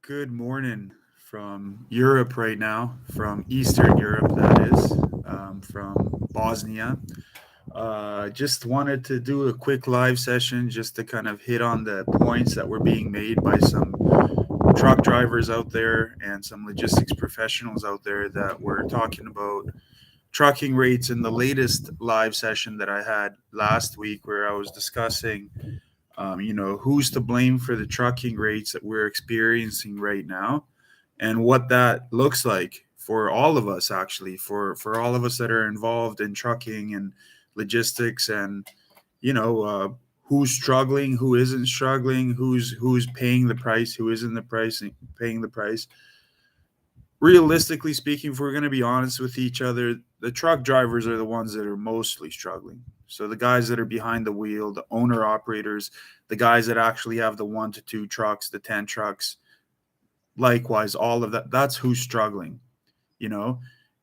Good morning from Europe right now, from Eastern Europe, that is, from Bosnia. Just wanted to do a quick live session just to kind of hit on the points that were being made by some truck drivers out there and some logistics professionals out there that were talking about trucking rates in the latest live session that I had last week, where I was discussing who's to blame for the trucking rates that we're experiencing right now and what that looks like for all of us, actually, for all of us that are involved in trucking and logistics, and who's struggling, who isn't struggling, who's paying the price, who isn't the price paying the price. Realistically speaking, if we're going to be honest with each other, the truck drivers are the ones that are mostly struggling. So the guys that are behind the wheel, the owner operators, the guys that actually have the 1 to 2 trucks, the 10 trucks, likewise, all of that, that's who's struggling. you know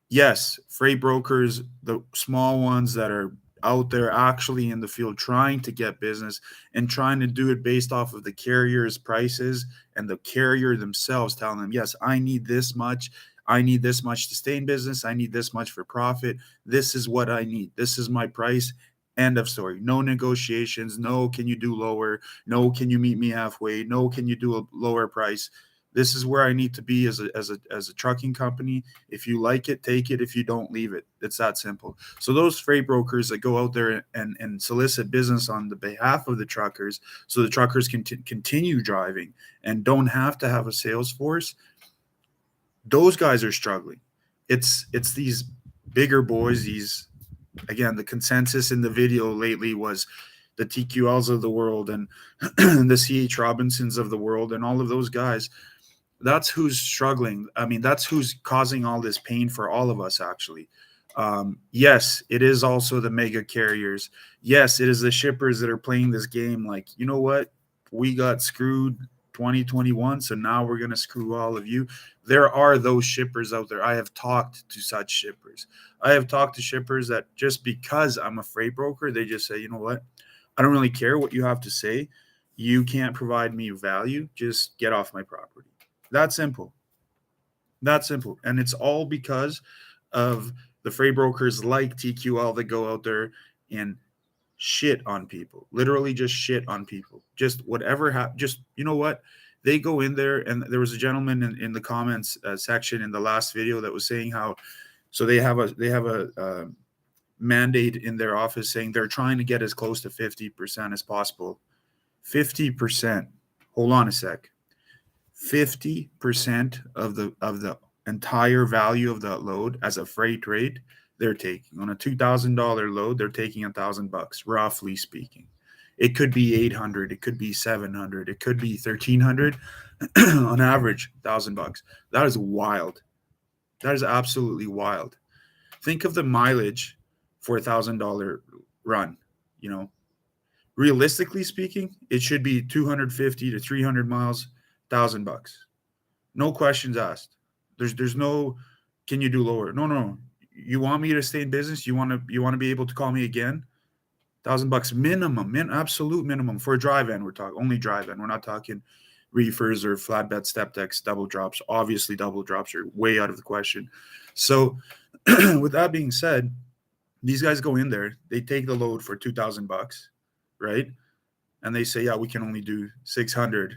yes, freight brokers, the small ones that are out there actually in the field trying to get business and trying to do it based off of the carrier's prices, and the carrier themselves telling them, yes, I need this much to stay in business, I need this much for profit, this is what I need, this is my price. End of story. No negotiations. No, can you do lower? No, can you meet me halfway? No, can you do a lower price? This is where I need to be as a trucking company. If you like it, take it. If you don't, leave it. It's that simple. So those freight brokers that go out there and solicit business on the behalf of the truckers, so the truckers can continue driving and don't have to have a sales force, those guys are struggling. It's these bigger boys. These, again, the consensus in the video lately was the TQLs of the world and the CH Robinsons of the world and all of those guys. That's who's struggling. I mean, that's who's causing all this pain for all of us, actually. Yes, it is also the mega carriers. Yes, it is the shippers that are playing this game like, you know what? We got screwed 2021, so now we're going to screw all of you. There are those shippers out there. I have talked to such shippers. I have talked to shippers that just because I'm a freight broker, they just say, you know what? I don't really care what you have to say. You can't provide me value. Just get off my property. That simple. That simple. And it's all because of the freight brokers like TQL that go out there and shit on people. Literally just shit on people. Just whatever just, you know what? They go in there, and there was a gentleman in the comments section in the last video that was saying how, so they have a mandate in their office saying they're trying to get as close to 50% as possible. 50%. Hold on a sec. 50% of the entire value of that load as a freight rate, they're taking on a $2,000 load, they're taking $1,000, roughly speaking. It could be 800, it could be 700, it could be 1,300. On average, $1,000. That is wild. That is absolutely wild. Think of the mileage for $1,000 run. You know, realistically speaking, it should be 250 to 300 miles, $1,000. No questions asked. There's no, can you do lower? No, no. You want me to stay in business? You want to be able to call me again? $1,000 minimum, absolute minimum for a drive in. We're talking only drive in. We're not talking reefers or flatbed step decks, double drops. Obviously, double drops are way out of the question. So, with that being said, these guys go in there, they take the load for $2,000, right? And they say, yeah, we can only do 600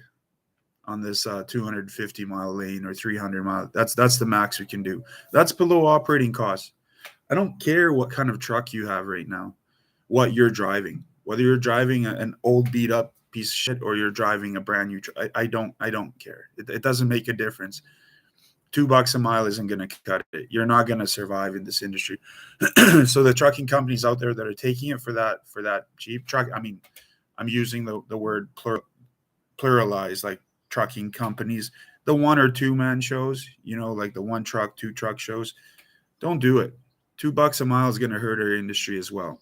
on this 250-mile lane or 300-mile. That's the max we can do. That's below operating costs. I don't care what kind of truck you have right now, what you're driving, whether you're driving an old beat up piece of shit or you're driving a brand new truck. I don't care. It doesn't make a difference. $2 a mile isn't going to cut it. You're not going to survive in this industry. So the trucking companies out there that are taking it for that cheap truck, I mean, I'm using the word pluralize, like trucking companies, the 1 or 2 man shows, like the 1 truck, 2 truck shows. Don't do it. $2 a mile is going to hurt our industry as well.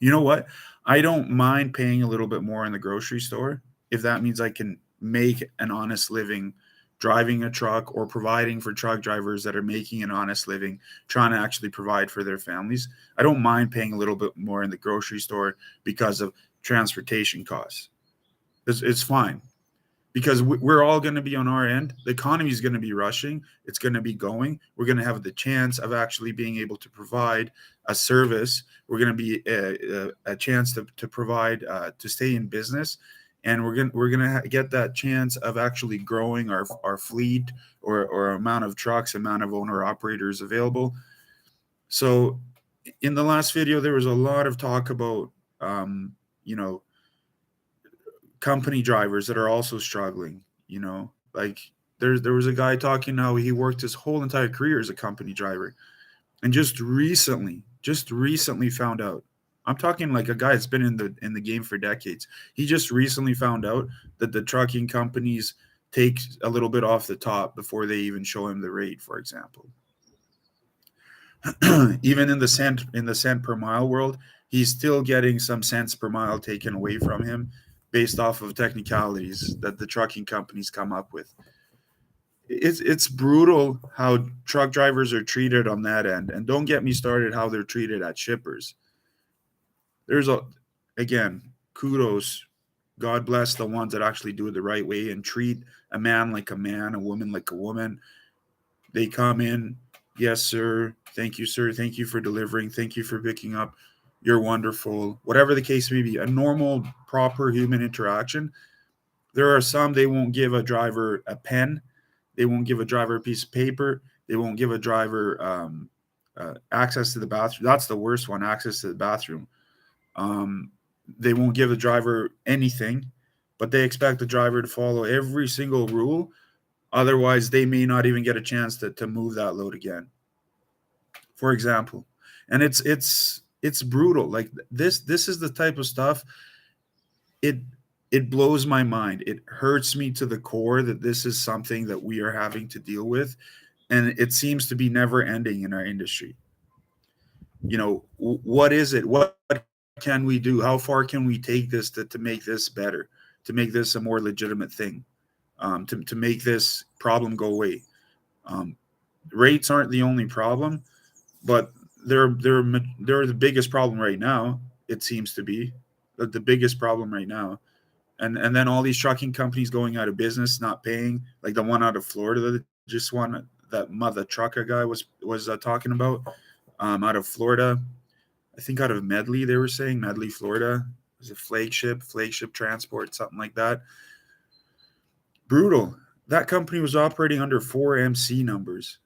You know what? I don't mind paying a little bit more in the grocery store if that means I can make an honest living driving a truck or providing for truck drivers that are making an honest living, trying to actually provide for their families. I don't mind paying a little bit more in the grocery store because of transportation costs. It's fine. because we're all going to be on our end. The economy is going to be rushing. It's going to be going. We're going to have the chance of actually being able to provide a service. We're going to be a chance to provide to stay in business, and we're going to get that chance of actually growing our fleet or amount of trucks, amount of owner operators available. So in the last video, there was a lot of talk about you know company drivers that are also struggling. Like there was a guy talking how he worked his whole entire career as a company driver, and just recently found out. I'm talking like a guy that's been in the game for decades. He just recently found out that the trucking companies take a little bit off the top before they even show him the rate, for example. Even in the cent per mile world, he's still getting some cents per mile taken away from him based off of technicalities that the trucking companies come up with. It's brutal how truck drivers are treated on that end, and don't get me started how they're treated at shippers. There's a Again, kudos, God bless the ones that actually do it the right way and treat a man like a man, a woman like a woman. They come in, yes, sir. Thank you, sir. Thank you for delivering. Thank you for picking up. You're wonderful. Whatever the case may be, a normal, proper human interaction. There are some they won't give a driver a pen. They won't give a driver a piece of paper. They won't give a driver access to the bathroom. That's the worst one, access to the bathroom. Um, they won't give the driver anything, but they expect the driver to follow every single rule. Otherwise, they may not even get a chance to move that load again, for example. And it's brutal. Like this is the type of stuff. It it blows my mind. It hurts me to the core that this is something that we are having to deal with, and it seems to be never ending in our industry. What is it? What can we do? How far can we take this to make this better, to make this a more legitimate thing, to make this problem go away? Um, Rates aren't the only problem, but they're the biggest problem right now. It seems to be the biggest problem right now. And then all these trucking companies going out of business, not paying, like the one out of Florida that just one that mother trucker guy was talking about, out of Florida. I think out of Medley, they were saying Medley, Florida. It was a flagship transport, something like that. Brutal. That company was operating under 4MC numbers.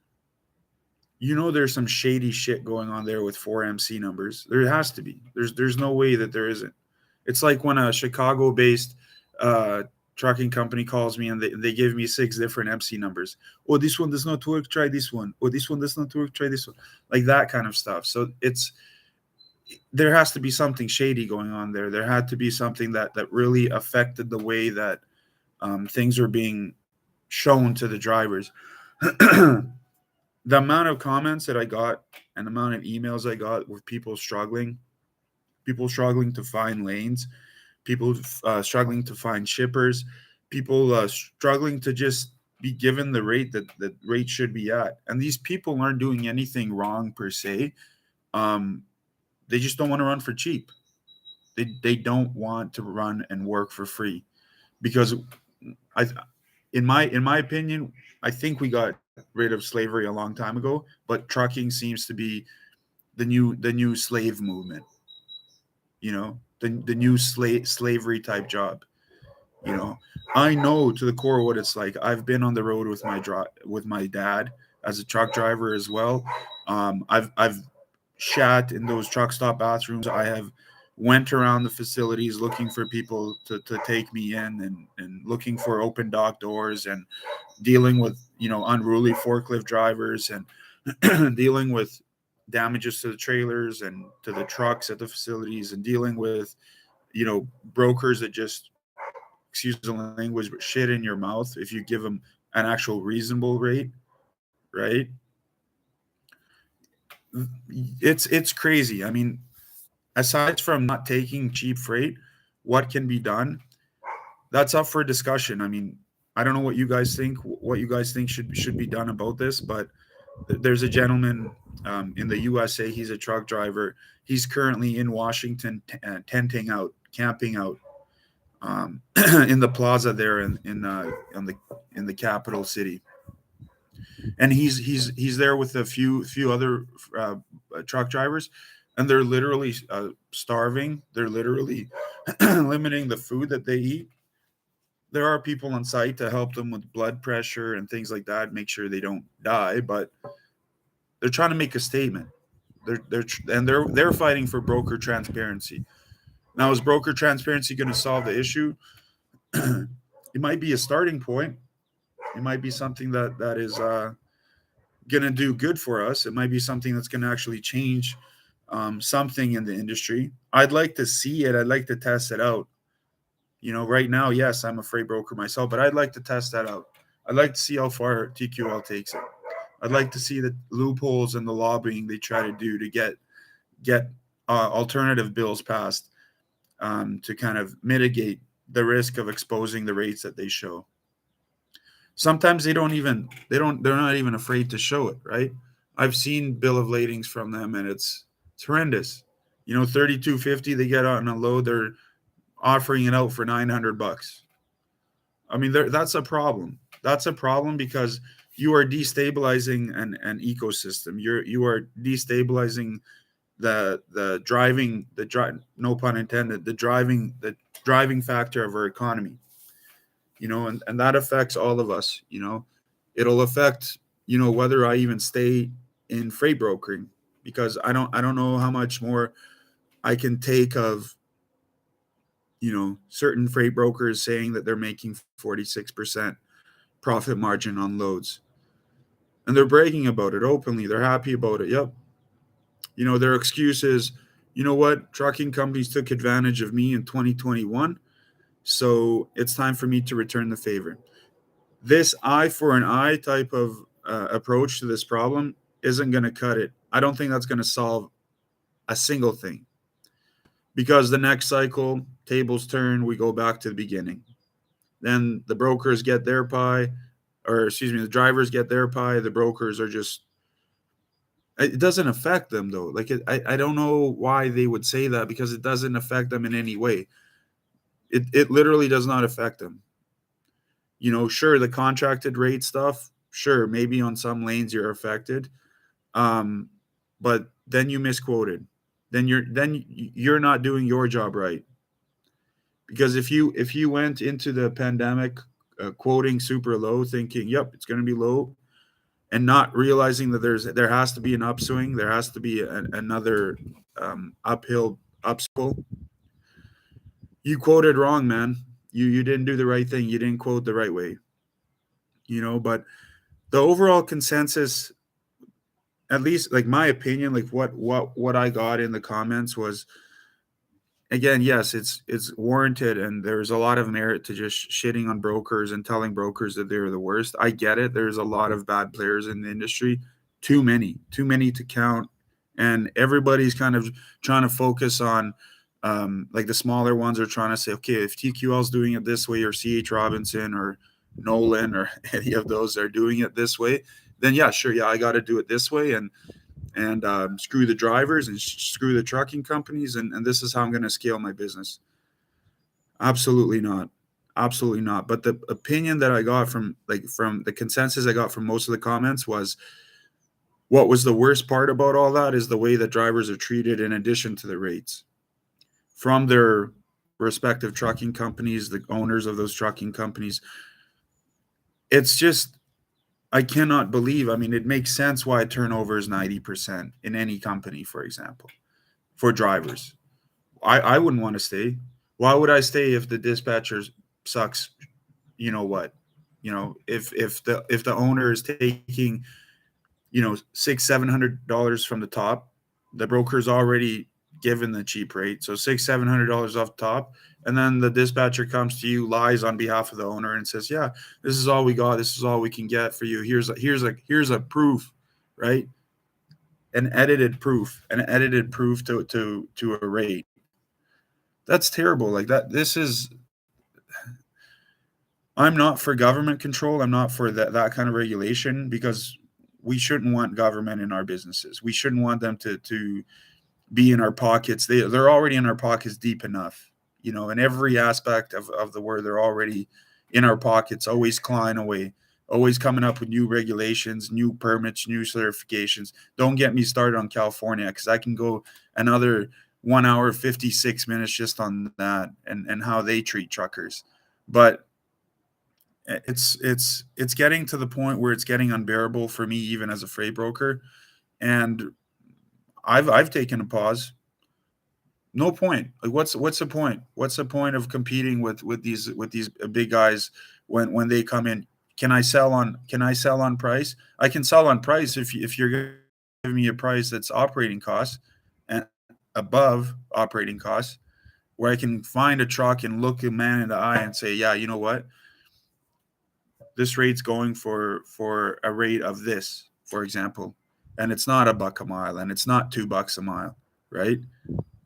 There's some shady shit going on there with 4MC numbers. There has to be. There's no way that there isn't. It's like when a Chicago-based uh, trucking company calls me and they give me 6 different MC numbers. Oh, this one does not work. Try this one. Oh, this one does not work. Try this one. Like that kind of stuff. So there has to be something shady going on there. There had to be something that really affected the way that things are being shown to the drivers. The amount of comments that I got and the amount of emails I got with people struggling to find lanes, people struggling to find shippers, people struggling to just be given the rate that rate should be at. And these people aren't doing anything wrong per se. Um, they just don't want to run for cheap. They don't want to run and work for free because I in my opinion, I think we got rid of slavery a long time ago, but trucking seems to be the new slave movement. The new slavery type job. You know, I know to the core what it's like. I've been on the road with my dad as a truck driver as well. I've shat in those truck stop bathrooms. I have went around the facilities looking for people to take me in and looking for open dock doors and dealing with unruly forklift drivers and dealing with damages to the trailers and to the trucks at the facilities and dealing with brokers that just, excuse the language, but shit in your mouth if you give them an actual reasonable rate, right? It's crazy. I mean, aside from not taking cheap freight, what can be done? That's up for discussion. I mean, I don't know what you guys think should be done about this, but there's a gentleman in the USA. He's a truck driver. He's currently in Washington, tenting out, camping out. in the plaza there in the capital city, and he's there with a few other uh, truck drivers, and they're literally starving. They're literally limiting the food that they eat. There are people on site to help them with blood pressure and things like that, make sure they don't die, but they're trying to make a statement. They're fighting for broker transparency. Now, is broker transparency going to solve the issue? It might be a starting point. It might be something that is going to do good for us. It might be something that's going to actually change something in the industry. I'd like to see it. I'd like to test it out. Right now, yes, I'm a freight broker myself, but I'd like to test that out. I'd like to see how far TQL takes it. I'd like to see the loopholes and the lobbying they try to do to get alternative bills passed to kind of mitigate the risk of exposing the rates that they show. Sometimes they're not even afraid to show it, right? I've seen bill of ladings from them, and it's horrendous. 32.50 they get on a load, they're offering it out for $900. I mean, that's a problem. That's a problem because you are destabilizing an ecosystem. You are destabilizing the driving no pun intended, the driving factor of our economy. And that affects all of us. It'll affect whether I even stay in freight brokering, because I don't know how much more I can take of certain freight brokers saying that they're making 46% profit margin on loads, and they're bragging about it openly. They're happy about it. Yep. Their excuse is, what, trucking companies took advantage of me in 2021, so it's time for me to return the favor. This eye for an eye type of approach to this problem isn't going to cut it. I don't think that's going to solve a single thing, because the next cycle, tables turn, we go back to the beginning. Then the brokers get their pie, or excuse me, the drivers get their pie. The brokers are just, it doesn't affect them though. Like I don't know why they would say that, because it doesn't affect them in any way. It literally does not affect them. Sure, the contracted rate stuff, sure, maybe on some lanes you're affected. But then you misquoted. Then you're not doing your job right. Because if you went into the pandemic quoting super low, thinking, yep, it's going to be low, and not realizing that there has to be an upswing, there has to be another uphill upswing, you quoted wrong, man. You didn't do the right thing. You didn't quote the right way. But the overall consensus, at least like my opinion, like what I got in the comments was, again, yes, it's warranted, and there's a lot of merit to just shitting on brokers and telling brokers that they're the worst. I get it. There's a lot of bad players in the industry, too many to count, and everybody's kind of trying to focus on like the smaller ones are trying to say, okay, if TQL's doing it this way, or CH Robinson or Nolan or any of those are doing it this way, then yeah, sure, yeah, I got to do it this way, and screw the drivers and screw the trucking companies, and this is how I'm going to scale my business. Absolutely not. Absolutely not. But the opinion that I got from the consensus I got from most of the comments was, what was the worst part about all that is the way that drivers are treated in addition to the rates from their respective trucking companies, the owners of those trucking companies. It's just, I cannot believe. I mean, it makes sense why turnover is 90% in any company, for example, for drivers. I wouldn't want to stay. Why would I stay if the dispatcher sucks? You know what? If the owner is taking, $600-700 from the top, the broker's already given the cheap rate, so $600-700 off the top, and then the dispatcher comes to you, lies on behalf of the owner, and says, "Yeah, this is all we got. This is all we can get for you. Here's a proof, right? An edited proof to a rate." That's terrible. Like that. I'm not for government control. I'm not for that kind of regulation, because we shouldn't want government in our businesses. We shouldn't want them to be in our pockets. They're already in our pockets deep enough. in every aspect of the word. They're already in our pockets, always clawing away, always coming up with new regulations, new permits, new certifications. Don't get me started on California, because I can go another 1 hour 56 minutes just on that, and how they treat truckers. But it's getting to the point where it's getting unbearable for me, even as a freight broker. And I've taken a pause. No point. Like, what's the point? What's the point of competing with these big guys when they come in? Can I sell on price? I can sell on price if you're giving me a price that's operating costs and above operating costs, where I can find a truck and look a man in the eye and say, yeah, you know what, this rate's going for a rate of this, for example, and it's not $1 a mile, and it's not $2 a mile, right?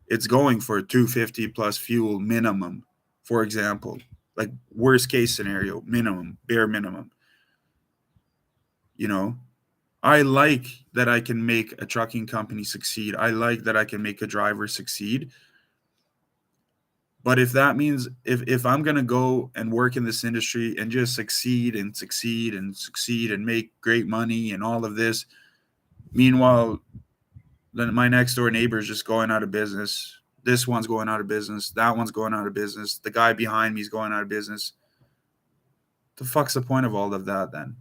It's going for 250 plus fuel minimum, for example, like worst case scenario, minimum, bare minimum. You know, I like that I can make a trucking company succeed. I like that I can make a driver succeed. But if that means, if I'm going to go and work in this industry and just succeed and succeed and succeed and make great money and all of this, meanwhile, then my next door neighbor is just going out of business. This one's going out of business. That one's going out of business. The guy behind me is going out of business. The fuck's the point of all of that then?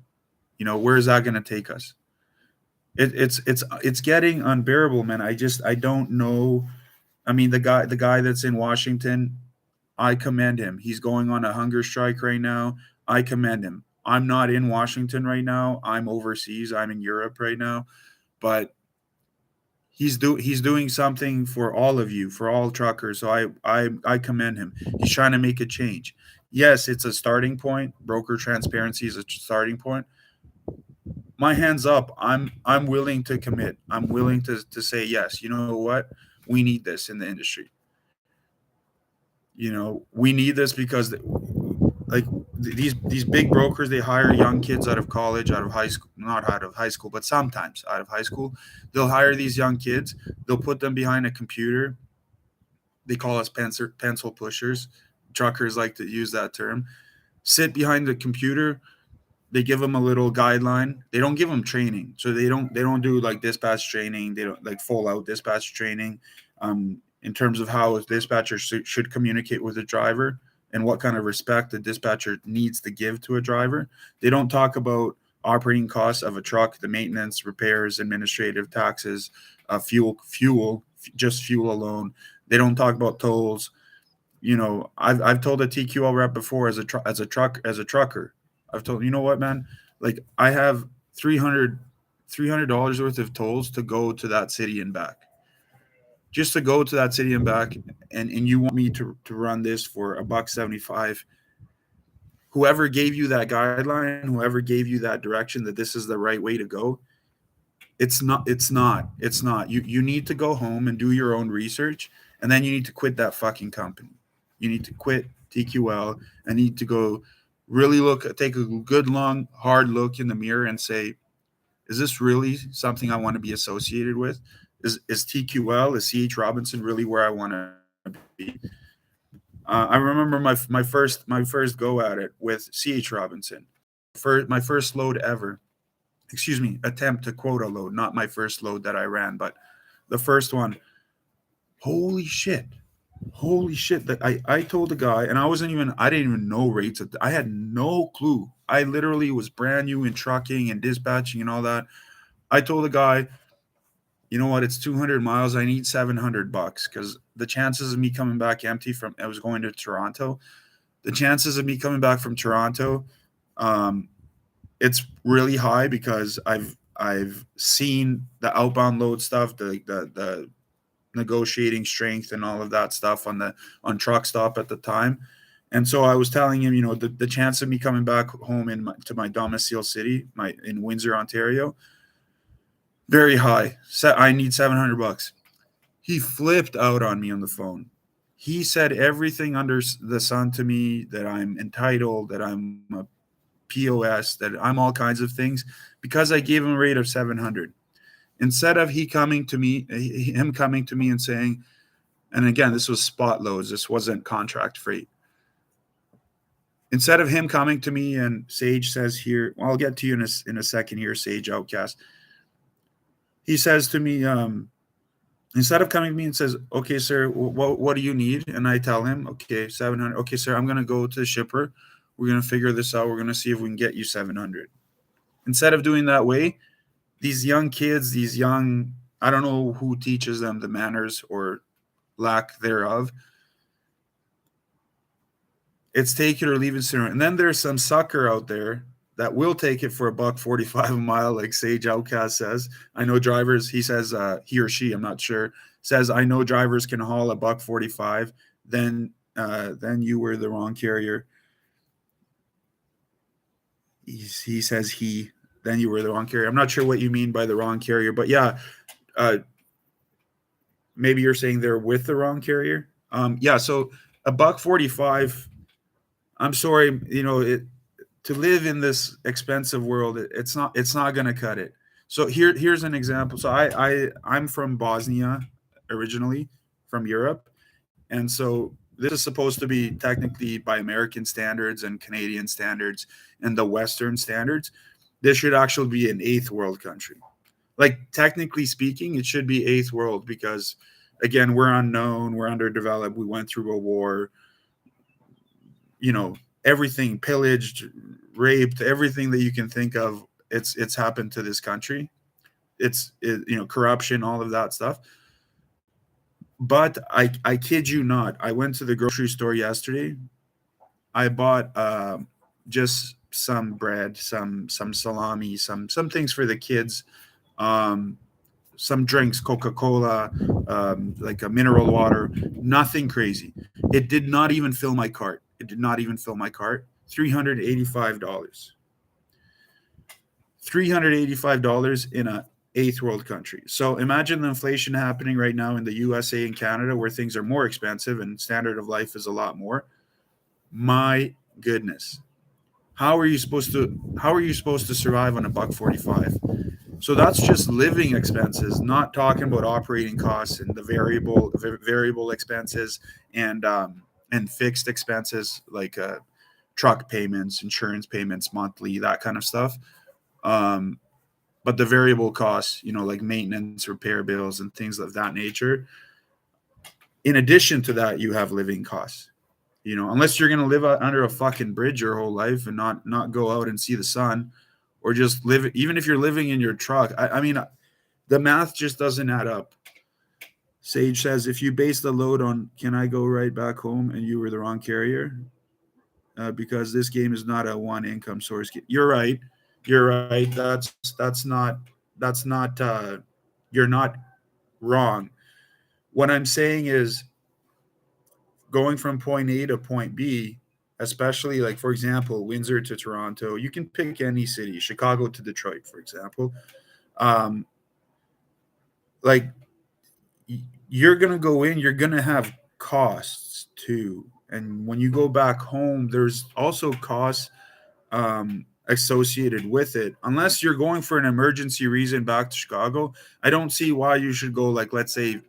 Where is that going to take us? It's getting unbearable, man. I don't know. I mean, the guy that's in Washington, I commend him. He's going on a hunger strike right now. I commend him. I'm not in Washington right now. I'm overseas. I'm in Europe right now. But he's doing something for all of you, for all truckers. So I commend him. He's trying to make a change. Yes, it's a starting point. Broker transparency is a starting point. My hands up. I'm willing to commit. I'm willing to say yes. You know what? We need this in the industry. We need this because, like, these big brokers, they hire young kids out of college, out of high school, not out of high school, but sometimes out of high school. They'll hire these young kids. They'll put them behind a computer. They call us pencil pushers. Truckers like to use that term. Sit behind the computer. They give them a little guideline. They don't give them training, so they don't do like dispatch training. They don't like full out dispatch training, in terms of how a dispatcher should communicate with a driver and what kind of respect the dispatcher needs to give to a driver. They don't talk about operating costs of a truck, the maintenance, repairs, administrative taxes, fuel, just fuel alone. They don't talk about tolls. I've told a TQL rep before, as a trucker. I've told, you know what, man, like, I have $300 worth of tolls to go to that city and back. Just to go to that city and back, and you want me to run this for $1.75. Whoever gave you that guideline, whoever gave you that direction, that this is the right way to go, it's not. You need to go home and do your own research, and then you need to quit that fucking company. You need to quit TQL and need to go really take a good, long, hard look in the mirror and say, is this really something I want to be associated with? Is TQL, is CH Robinson really where I want to be? I remember my first go at it with CH Robinson. My first load ever. Excuse me, attempt to quota load, not my first load that I ran, but the first one. Holy shit. That I told the guy, and I didn't even know rates. I had no clue. I literally was brand new in trucking and dispatching and all that. I told the guy, you know what, it's 200 miles. I need $700 because the chances of me coming back empty I was going to Toronto. The chances of me coming back from Toronto, it's really high because I've seen the outbound load stuff, the negotiating strength and all of that stuff on truck stop at the time. And so I was telling him, the chance of me coming back home to my domicile city, in Windsor, Ontario, very high. I need $700. He flipped out on me on the phone. He said everything under the sun to me, that I'm entitled, that I'm a POS, that I'm all kinds of things, because I gave him a rate of 700. Instead of him coming to me and saying, And again, this was spot loads. This wasn't contract freight. Instead of him coming to me, and Sage says here, well, I'll get to you in a second here, Sage Outcast. He says to me, instead of coming to me and says, okay, sir, what do you need? And I tell him, okay, 700. Okay, sir, I'm going to go to the shipper. We're going to figure this out. We're going to see if we can get you 700. Instead of doing that way, these young kids, I don't know who teaches them the manners or lack thereof. It's take it or leave it sooner. And then there's some sucker out there that will take it for $1.45 a mile, like Sage Outcast says. I know drivers, he says, he or she, I'm not sure, says, I know drivers can haul $1.45. Then you were the wrong carrier. He says then you were the wrong carrier. I'm not sure what you mean by the wrong carrier, but yeah, maybe you're saying they're with the wrong carrier. Yeah, so $1.45. I'm sorry, to live in this expensive world, it's not going to cut it. So here's an example. So I'm from Bosnia originally, from Europe, and so this is supposed to be technically by American standards and Canadian standards and the Western standards. This should actually be an eighth world country. Like technically speaking, it should be eighth world because, again, we're unknown, we're underdeveloped, we went through a war. Everything pillaged, raped, everything that you can think of, it's happened to this country. It's corruption, all of that stuff. But I kid you not, I went to the grocery store yesterday. I bought just some bread, some salami, some things for the kids, some drinks, Coca-Cola, like a mineral water, nothing crazy. It did not even fill my cart. $385. $385 in a eighth world country. So imagine the inflation happening right now in the USA and Canada, where things are more expensive and standard of life is a lot more. My goodness. How are you supposed to survive on $1.45? So that's just living expenses, not talking about operating costs and the variable expenses and fixed expenses like truck payments, insurance payments, monthly, that kind of stuff. But the variable costs, like maintenance, repair bills, and things of that nature. In addition to that, you have living costs. Unless you're going to live under a fucking bridge your whole life and not go out and see the sun, or just live, even if you're living in your truck. I mean, the math just doesn't add up. Sage says, if you base the load on, can I go right back home and you were the wrong carrier? Because this game is not a one income source. You're right. That's not, you're not wrong. What I'm saying is going from point A to point B, especially like, for example, Windsor to Toronto, you can pick any city, Chicago to Detroit, for example. Like you're going to go in, you're going to have costs too. And when you go back home, there's also costs associated with it. Unless you're going for an emergency reason back to Chicago, I don't see why you should go, like, let's say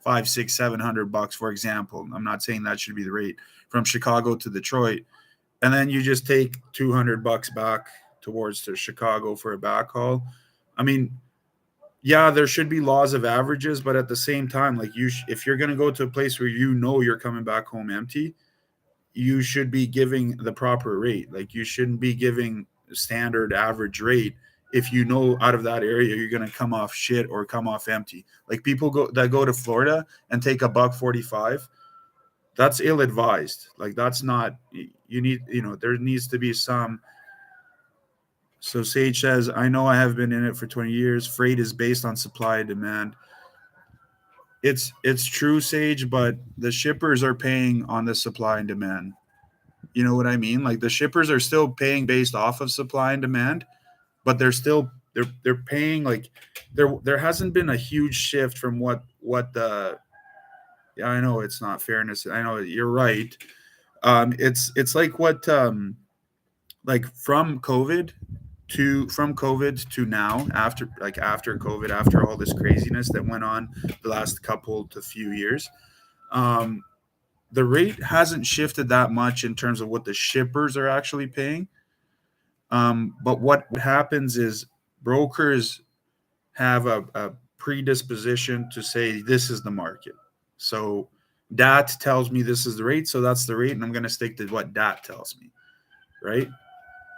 $500, $600, $700, for example. I'm not saying that should be the rate from Chicago to Detroit. And then you just take $200 back towards to Chicago for a backhaul. I mean, yeah, there should be laws of averages, but at the same time, like if you're going to go to a place where you're coming back home empty, you should be giving the proper rate. Like you shouldn't be giving standard average rate if you know out of that area you're going to come off shit or come off empty. Like people that go to Florida and take $1.45, that's ill-advised. Like that's not, there needs to be some. So Sage says, I know I have been in it for 20 years. Freight is based on supply and demand. It's true, Sage, but the shippers are paying on the supply and demand. You know what I mean? Like the shippers are still paying based off of supply and demand, but they're paying, like there hasn't been a huge shift from what the, yeah, I know it's not fairness. I know you're right. It's like what like from COVID to now, after COVID, after all this craziness that went on the last couple to few years, Um, the rate hasn't shifted that much in terms of what the shippers are actually paying. But what happens is brokers have a predisposition to say this is the market. So DAT tells me this is the rate, so that's the rate, and I'm going to stick to what DAT tells me, right?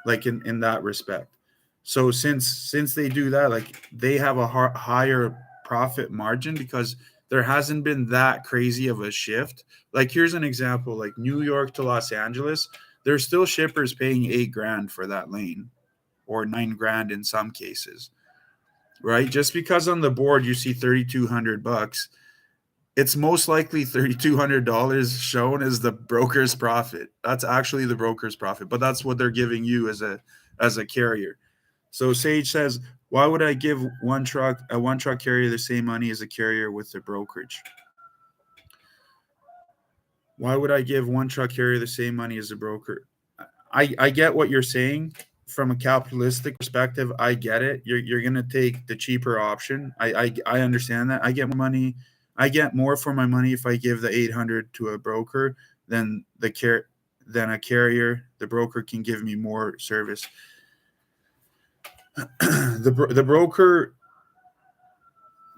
Like in that respect. So since they do that, like they have a higher profit margin because there hasn't been that crazy of a shift. Like here's an example, like New York to Los Angeles, there's still shippers paying 8 grand for that lane or 9 grand in some cases, right? Just because on the board you see $3,200, it's most likely $3,200 shown as the broker's profit. That's actually the broker's profit, but that's what they're giving you as a carrier. So Sage says, why would I give one truck carrier the same money as a carrier with the brokerage? Why would I give one truck carrier the same money as a broker? I get what you're saying from a capitalistic perspective. I get it. You're gonna take the cheaper option. I understand that. I get more for my money if I give the 800 to a broker than than a carrier. The broker can give me more service. The broker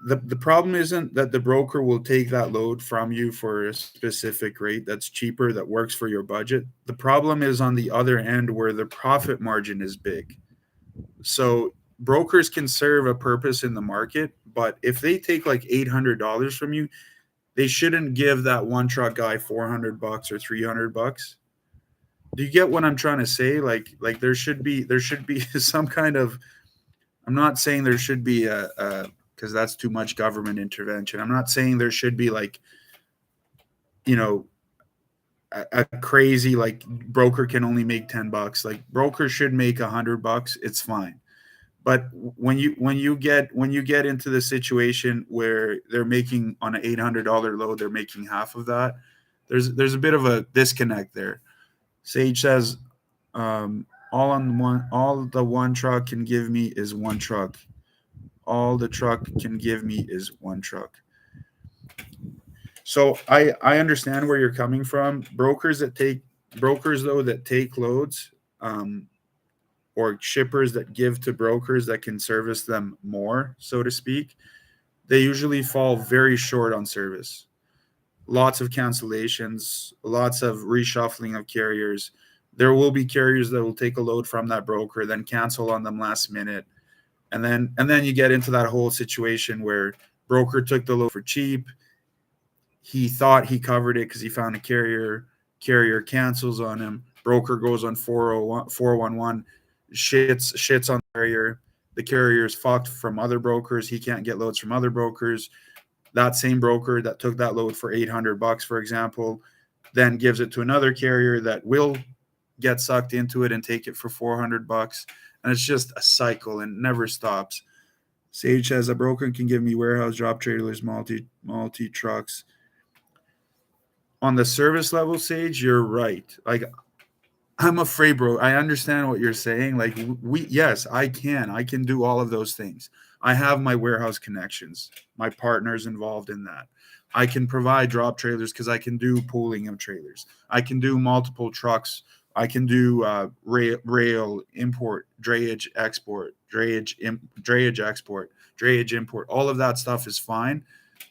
the problem isn't that the broker will take that load from you for a specific rate that's cheaper, that works for your budget. The problem is on the other end where the profit margin is big. So brokers can serve a purpose in the market, but if they take like $800 from you, they shouldn't give that one truck guy $400 or $300. Do you get what I'm trying to say? Like there should be some kind of, I'm not saying there should be a because that's too much government intervention. I'm not saying there should be like, you know, a crazy like broker can only make $10. Like brokers should make $100. It's fine. But when you get into the situation where they're making on an $800 load, they're making half of that. There's a bit of a disconnect there. Sage says, all the one truck can give me is one truck. All the truck can give me is one truck. So I understand where you're coming from. Brokers though that take loads, or shippers that give to brokers that can service them more, so to speak, they usually fall very short on service. Lots of cancellations, lots of reshuffling of carriers. There will be carriers that will take a load from that broker, then cancel on them last minute, and then you get into that whole situation where broker took the load for cheap. He thought he covered it because he found a carrier cancels on him. Broker goes on 401 411, shits on the carrier. The carrier's fucked from other brokers. He can't get loads from other brokers. That same broker that took that load for $800, for example, then gives it to another carrier that will get sucked into it and take it for $400. And it's just a cycle and it never stops. Sage says a broker can give me warehouse drop trailers, multi trucks. On the service level, Sage, you're right. Like I'm afraid, bro. I understand what you're saying. Like yes, I can do all of those things. I have my warehouse connections. My partner's involved in that. I can provide drop trailers because I can do pooling of trailers. I can do multiple trucks. I can do rail import, drayage export, drayage import. All of that stuff is fine.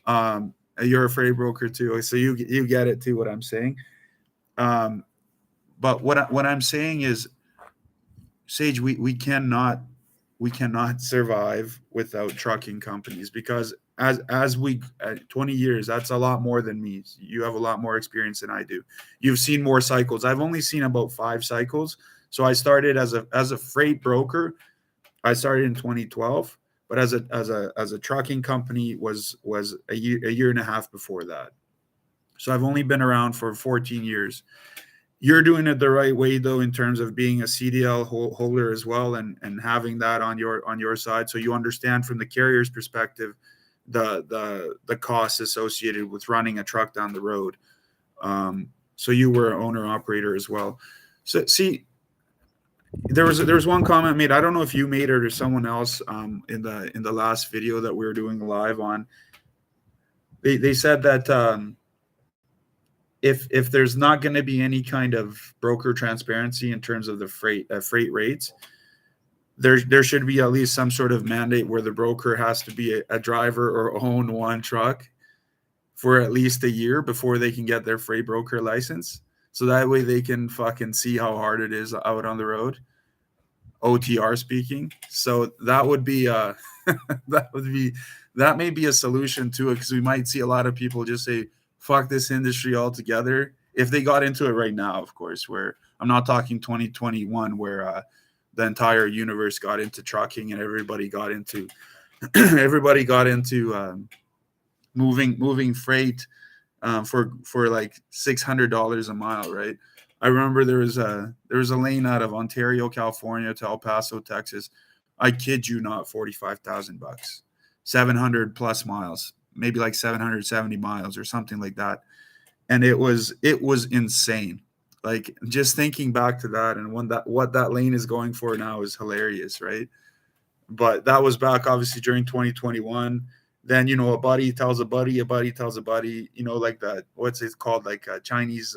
You're a freight broker too, so you get it too. What I'm saying. Um, but what I'm saying is, Sage, we cannot survive without trucking companies because as we 20 years, that's a lot more than me. You have a lot more experience than I do. You've seen more cycles. I've only seen about 5 cycles. So I started as a freight broker. I started in 2012, but as a trucking company was a year and a half before that. So I've only been around for 14 years. You're doing it the right way though, in terms of being a CDL holder as well, and having that on your side, so you understand from the carrier's perspective the costs associated with running a truck down the road. So you were an owner operator as well. So see, there was one comment made. I don't know if you made it or someone else, in the last video that we were doing live on. They said that if there's not going to be any kind of broker transparency in terms of the freight rates, there should be at least some sort of mandate where the broker has to be a driver or own one truck for at least a year before they can get their freight broker license. So that way they can fucking see how hard it is out on the road. OTR speaking. So that would be that may be a solution to it, because we might see a lot of people just say fuck this industry altogether if they got into it right now, of course, where I'm not talking 2021 where the entire universe got into trucking and everybody got into moving freight for like $600 a mile, right? I remember there was a lane out of Ontario, California to El Paso, Texas. I kid you not, $45,000, 700 plus miles, maybe like 770 miles or something like that, and it was insane. Like, just thinking back to that, and what that lane is going for now is hilarious, right? But that was back obviously during 2021. Then, a buddy tells a buddy, a buddy tells a buddy, like that, what's it called, like Chinese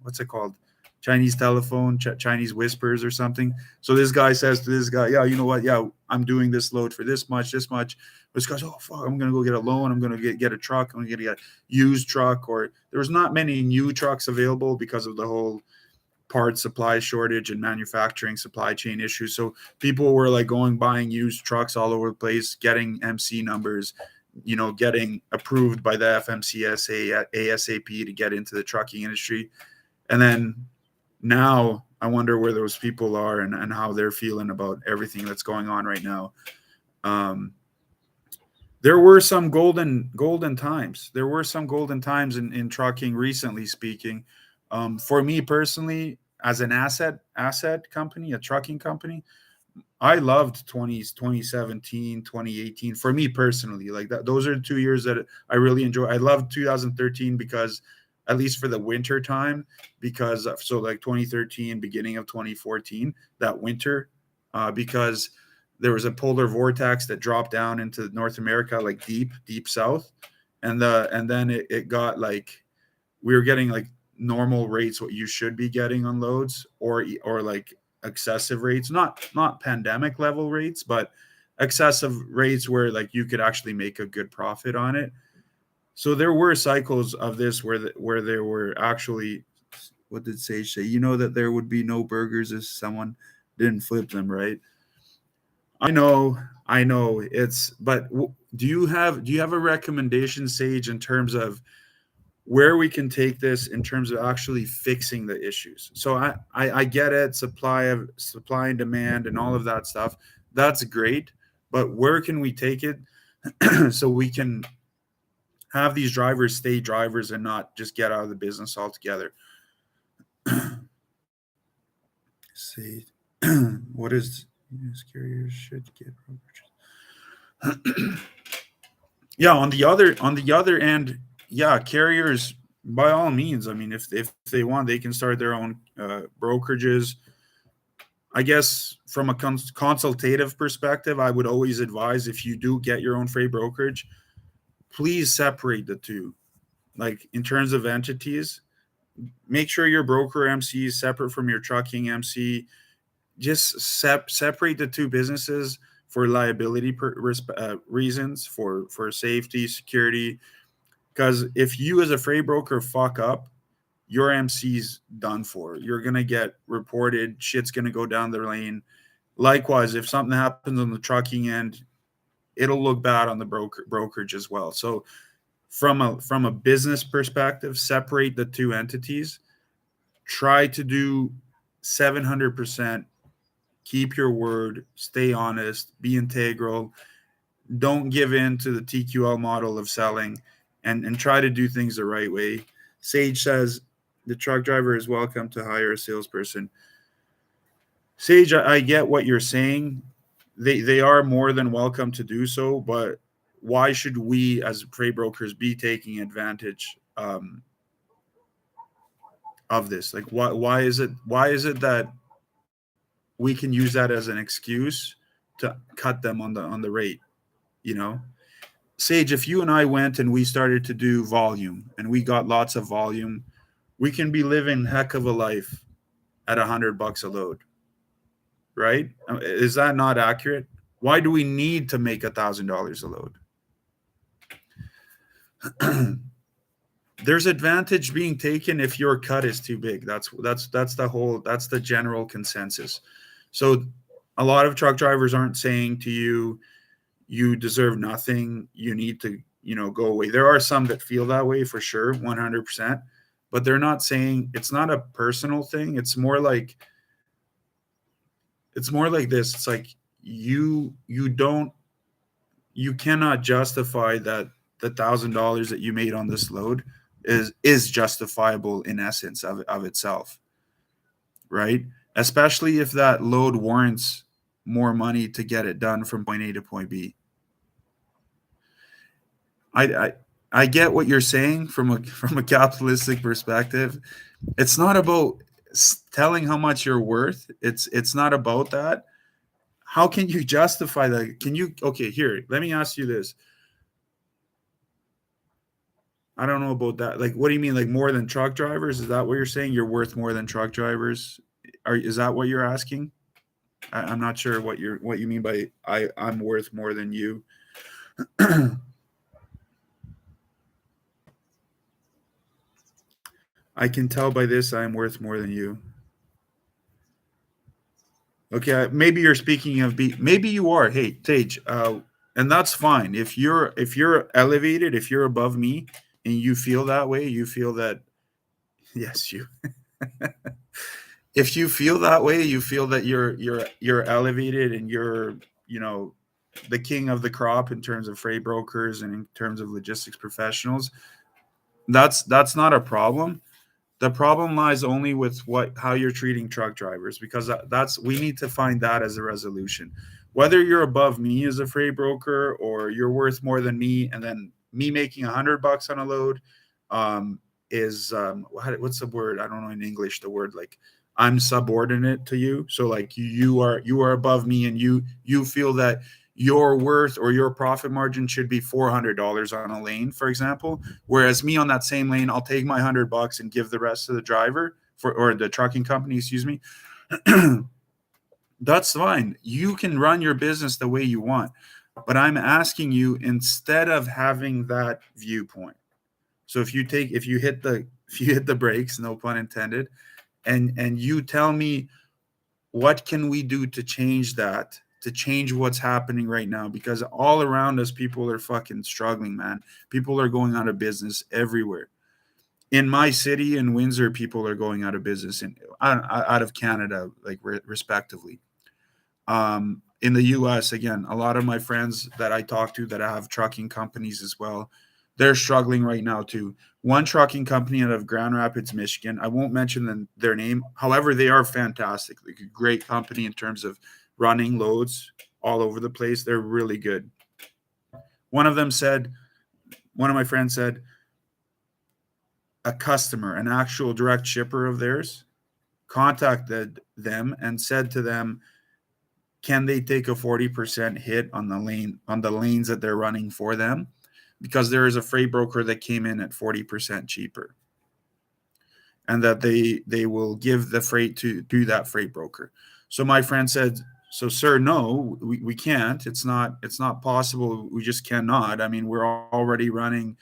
what's it called, Chinese telephone, Chinese whispers or something. So this guy says to this guy, yeah, you know what, yeah, I'm doing this load for this much. This guy's, oh fuck, I'm gonna go get a loan, I'm gonna get a truck, I'm gonna get a used truck. Or there was not many new trucks available because of the whole part supply shortage and manufacturing supply chain issues. So people were like buying used trucks all over the place, getting MC numbers, getting approved by the FMCSA ASAP to get into the trucking industry. And then now I wonder where those people are and how they're feeling about everything that's going on right now. There were some golden times. There were some golden times in trucking, recently speaking. For me personally, as an asset company, a trucking company, I loved 2017, 2018. For me personally, like that, those are 2 years that I really enjoy. I loved 2013 because, at least for the winter time, because so like 2013, beginning of 2014, that winter, because there was a polar vortex that dropped down into North America, like deep south, and then it got like, we were getting like normal rates, what you should be getting on loads, or like excessive rates, not pandemic level rates, but excessive rates where like you could actually make a good profit on it. So there were cycles of this where there were actually, what did Sage say? That there would be no burgers if someone didn't flip them, right? I know. But do you have a recommendation, Sage, in terms of where we can take this in terms of actually fixing the issues? So I get it, supply and demand and all of that stuff. That's great, but where can we take it so we can have these drivers stay drivers and not just get out of the business altogether? See, what is carriers should get brokerages. Yeah, on the other end, yeah, carriers, by all means. I mean, if they want, they can start their own brokerages. I guess from a consultative perspective, I would always advise, if you do get your own freight brokerage, please separate the two. Like, in terms of entities, make sure your broker MC is separate from your trucking MC. Just separate the two businesses for liability reasons, for safety, security. Because if you as a freight broker fuck up, your MC's done for. You're going to get reported. Shit's going to go down the lane. Likewise, if something happens on the trucking end, it'll look bad on the brokerage as well. So from a business perspective, separate the two entities. Try to do 700%. Keep your word. Stay honest. Be integral. Don't give in to the TQL model of selling, and try to do things the right way. Sage says the truck driver is welcome to hire a salesperson. Sage, I get what you're saying. They are more than welcome to do so, but why should we as freight brokers be taking advantage of this? Like, why is it that we can use that as an excuse to cut them on the rate? Sage, if you and I went and we started to do volume and we got lots of volume, we can be living heck of a life at $100 a load, right? Is that not accurate? Why do we need to make $1,000 a load? There's advantage being taken if your cut is too big. That's the general consensus. So a lot of truck drivers aren't saying to you, you deserve nothing, you need to, go away. There are some that feel that way for sure, 100%, but they're not saying, it's not a personal thing. It's more like this. It's like you don't you cannot justify that the $1,000 that you made on this load is justifiable in essence of itself, right? Especially if that load warrants more money to get it done from point A to point B. I get what you're saying from a from a capitalistic perspective. It's not about telling how much you're worth. It's not about that. How can you justify that? Can you Okay, here, let me ask you this. I don't know about that. Like, what do you mean? Like more than truck drivers? Is that what you're saying? You're worth more than truck drivers? Is that what you're asking? I'm not sure what you mean by I'm worth more than you. I can tell by this I'm worth more than you. Okay, maybe you're speaking of maybe you are. Hey, Tage, and that's fine. If you're elevated, if you're above me, and you feel that way, you feel that yes, you. If you feel that way, you feel that you're elevated and you're you know the king of the crop in terms of freight brokers and in terms of logistics professionals. That's not a problem. The problem lies only with how you're treating truck drivers, because that's we need to find that as a resolution. Whether you're above me as a freight broker or you're worth more than me, and then me making $100 on a load, is what's the word? I don't know in English the word, like I'm subordinate to you. So like you are above me, and you feel that your worth or your profit margin should be $400 on a lane, for example. Whereas me on that same lane, I'll take my $100 and give the rest to the driver or the trucking company, excuse me. That's fine. You can run your business the way you want. But I'm asking you, instead of having that viewpoint. So if you hit the brakes, no pun intended, and you tell me, what can we do to change that, to change what's happening right now? Because all around us, people are fucking struggling, man. People are going out of business everywhere. In my city, in Windsor, people are going out of business and out of Canada, like respectively. In the US, again, a lot of my friends that I talk to that have trucking companies as well, they're struggling right now too. One trucking company out of Grand Rapids, Michigan, I won't mention their name. However, they are fantastic. Like a great company in terms of running loads all over the place. They're really good. One of them said, one of my friends said, a customer, an actual direct shipper of theirs, contacted them and said to them, can they take a 40% hit on the lanes that they're running for them, because there is a freight broker that came in at 40% cheaper, and that they will give the freight to that freight broker. So my friend said, so sir, no, we can't. It's not possible. We just cannot. I mean, we're already running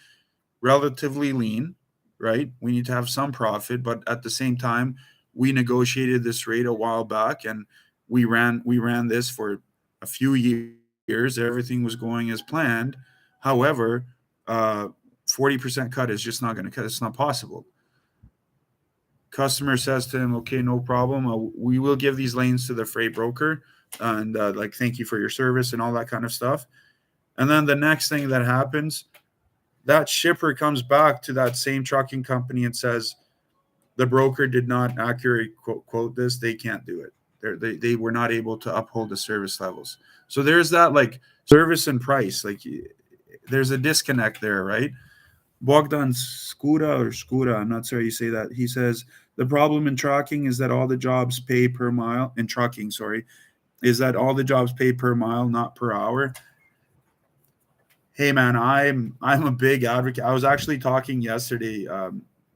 relatively lean, right? We need to have some profit, but at the same time, we negotiated this rate a while back, and we ran this for a few years. Everything was going as planned. However, 40% cut is just not going to cut. It's not possible. Customer says to him, okay, no problem. We will give these lanes to the freight broker, and like, thank you for your service and all that kind of stuff. And then the next thing that happens, that shipper comes back to that same trucking company and says, the broker did not accurately quote this. They can't do it. They were not able to uphold the service levels. So there's that, like, service and price. Like, there's a disconnect there, right? Bogdan Skura, I'm not sure how you say that. He says, the problem in trucking is that all the jobs pay per mile, in trucking, sorry, is that all the jobs pay per mile, not per hour. Hey man, I'm a big advocate. I was actually talking yesterday.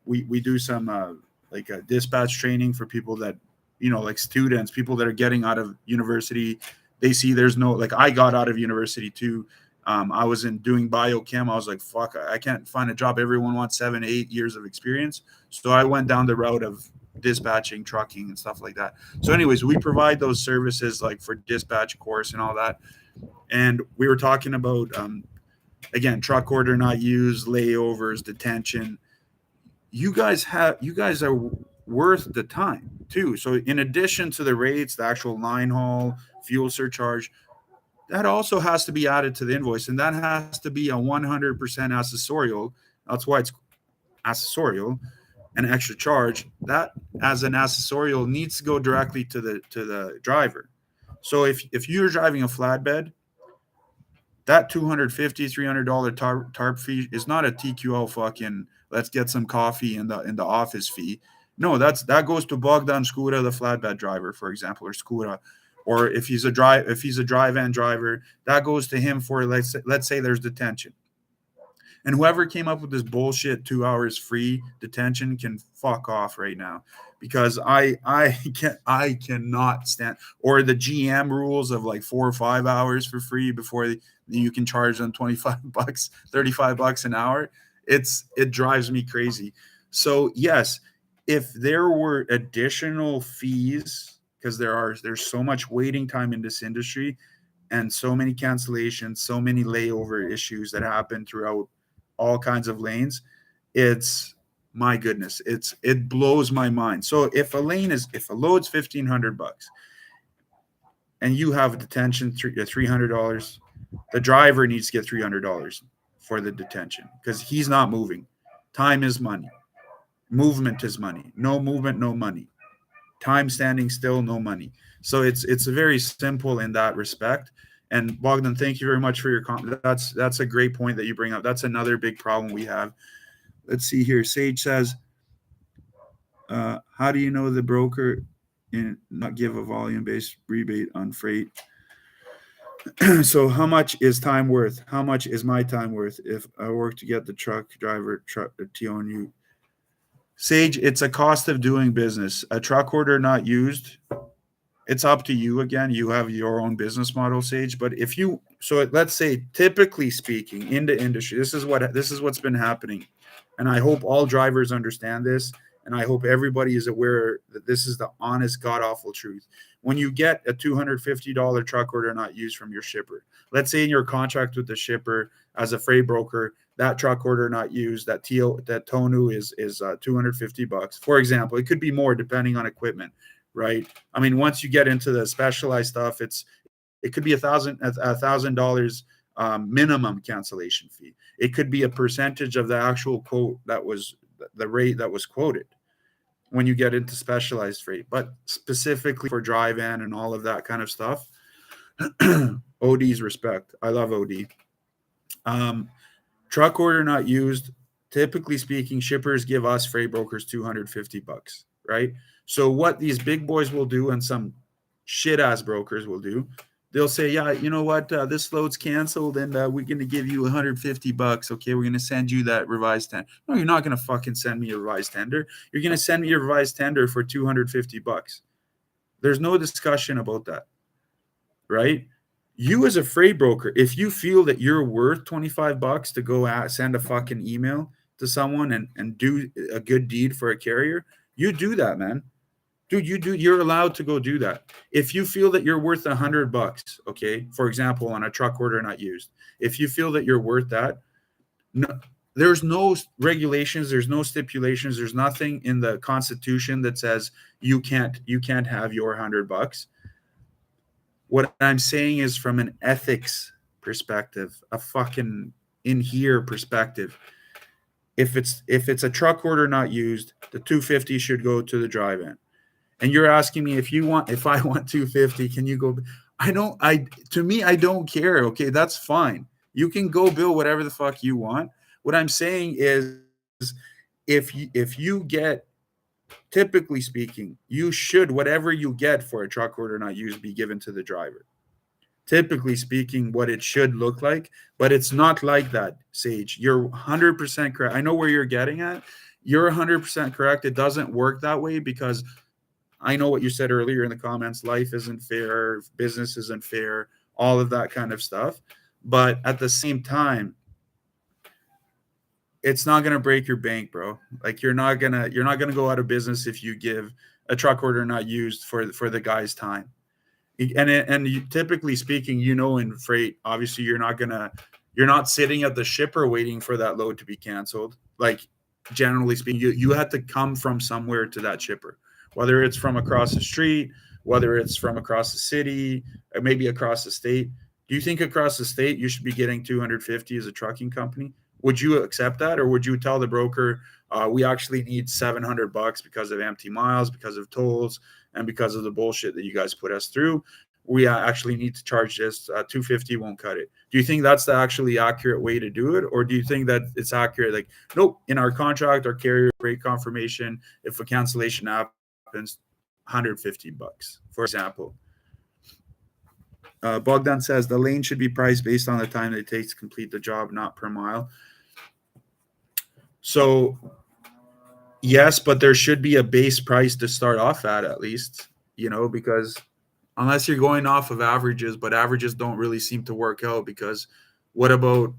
We do some like dispatch training for people that, like students, people that are getting out of university. They see there's no, like, I got out of university too. I was in doing biochem. I was like, fuck, I can't find a job. Everyone wants 7, 8 years of experience. So I went down the route of dispatching, trucking, and stuff like that. So, anyways, we provide those services like for dispatch course and all that. And we were talking about again, truck order not used, layovers, detention. You guys are worth the time too. So in addition to the rates, the actual line haul, fuel surcharge, that also has to be added to the invoice, and that has to be a 100% accessorial. That's why it's accessorial, an extra charge. That, as an accessorial, needs to go directly to the driver. So if you're driving a flatbed, that $250 $300 tarp fee is not a TQL fucking let's get some coffee in the office fee. No, that goes to Bogdan Skura, the flatbed driver, for example, or Skura. Or if he's a drive-in driver, that goes to him for, let's say there's detention. And whoever came up with this bullshit 2 hours free detention can fuck off right now, because I cannot stand, or the GM rules of like 4 or 5 hours for free before you can charge them $25, $35 an hour. It drives me crazy. So yes, if there were additional fees, because there's so much waiting time in this industry, and so many cancellations, so many layover issues that happen throughout all kinds of lanes. It's, my goodness, it blows my mind. So if a load's $1,500 and you have a detention $300, the driver needs to get $300 for the detention because he's not moving. Time is money. Movement is money. No movement, no money. Time standing still, no money. So it's very simple in that respect. And Bogdan, thank you very much for your comment. That's a great point that you bring up. That's another big problem we have. Let's see here. Sage says, "How do you know the broker in not give a volume based rebate on freight?" So how much is time worth? How much is my time worth if I work to get the truck driver truck TONU? Sage, it's a cost of doing business. A truck order not used, it's up to you. Again, you have your own business model, Sage. But if you, so let's say, typically speaking, in the industry, this is what's been happening, and I hope all drivers understand this, and I hope everybody is aware that this is the honest, god awful truth. When you get a $250 truck order not used from your shipper, let's say in your contract with the shipper as a freight broker, that truck order not used, that TONU is $250. For example, it could be more depending on equipment, right? I mean, once you get into the specialized stuff, it could be $1,000 minimum cancellation fee. It could be a percentage of the actual quote that was the rate that was quoted when you get into specialized freight. But specifically for drive-in and all of that kind of stuff, OD's respect. I love OD. Truck order not used. Typically speaking, shippers give us freight brokers $250, right? So what these big boys will do, and some shit ass brokers will do, they'll say, yeah, you know what, this load's canceled, and we're going to give you $150. Okay, we're going to send you that revised tender. No, you're not going to fucking send me a revised tender. You're going to send me a revised tender for $250. There's no discussion about that, right? You as a freight broker, if you feel that you're worth $25 to go send a fucking email to someone and do a good deed for a carrier, you do that, man. Dude, you're allowed to go do that. If you feel that you're worth $100, okay, for example, on a truck order not used, if you feel that you're worth that, no, there's no regulations, there's no stipulations, there's nothing in the Constitution that says you can't have your $100. What I'm saying is, from an ethics perspective, a fucking in here perspective, if it's a truck order not used, the 250 should go to the drive-in. And you're asking me if I want 250, can you go? To me, I don't care. Okay, that's fine. You can go bill whatever the fuck you want. What I'm saying is, if you get, typically speaking, you should, whatever you get for a truck order not used, be given to the driver. typically speaking, what it should look like, but it's not like that, Sage. You're 100% correct. I know where you're getting at. You're 100% correct. It doesn't work that way because I know what you said earlier in the comments. Life isn't fair, business isn't fair, all of that kind of stuff. But at the same time, it's not gonna break your bank, bro. Like you're not gonna go out of business if you give a truck order not used for the guy's time. And typically speaking, in freight, obviously you're not sitting at the shipper waiting for that load to be canceled. Like generally speaking, you had to come from somewhere to that shipper, whether it's from across the street, whether it's from across the city, or maybe across the state. Do you think across the state you should be getting 250 as a trucking company? Would you accept that, or would you tell the broker, we actually need $700 because of empty miles, because of tolls, and because of the bullshit that you guys put us through? We actually need to charge this. 250 won't cut it. Do you think that's the actually accurate way to do it, or do you think that it's accurate? Like, nope, in our contract, our carrier rate confirmation, if a cancellation happens, $150, for example. Bogdan says the lane should be priced based on the time it takes to complete the job, not per mile. So yes, but there should be a base price to start off at least, because unless you're going off of averages, but averages don't really seem to work out because what about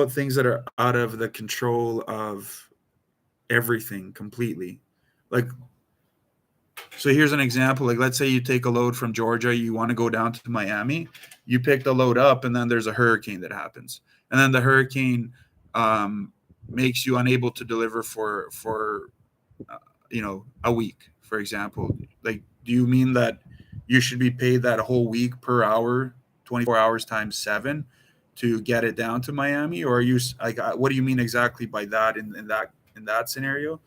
things that are out of the control of everything completely? Like, so here's an example. Like, let's say you take a load from Georgia, you want to go down to Miami, you pick the load up, and then there's a hurricane that happens, and then the hurricane makes you unable to deliver for a week, for example. Like, do you mean that you should be paid that whole week per hour, 24 hours times 7, to get it down to Miami? Or are you like, what do you mean exactly by that in that scenario?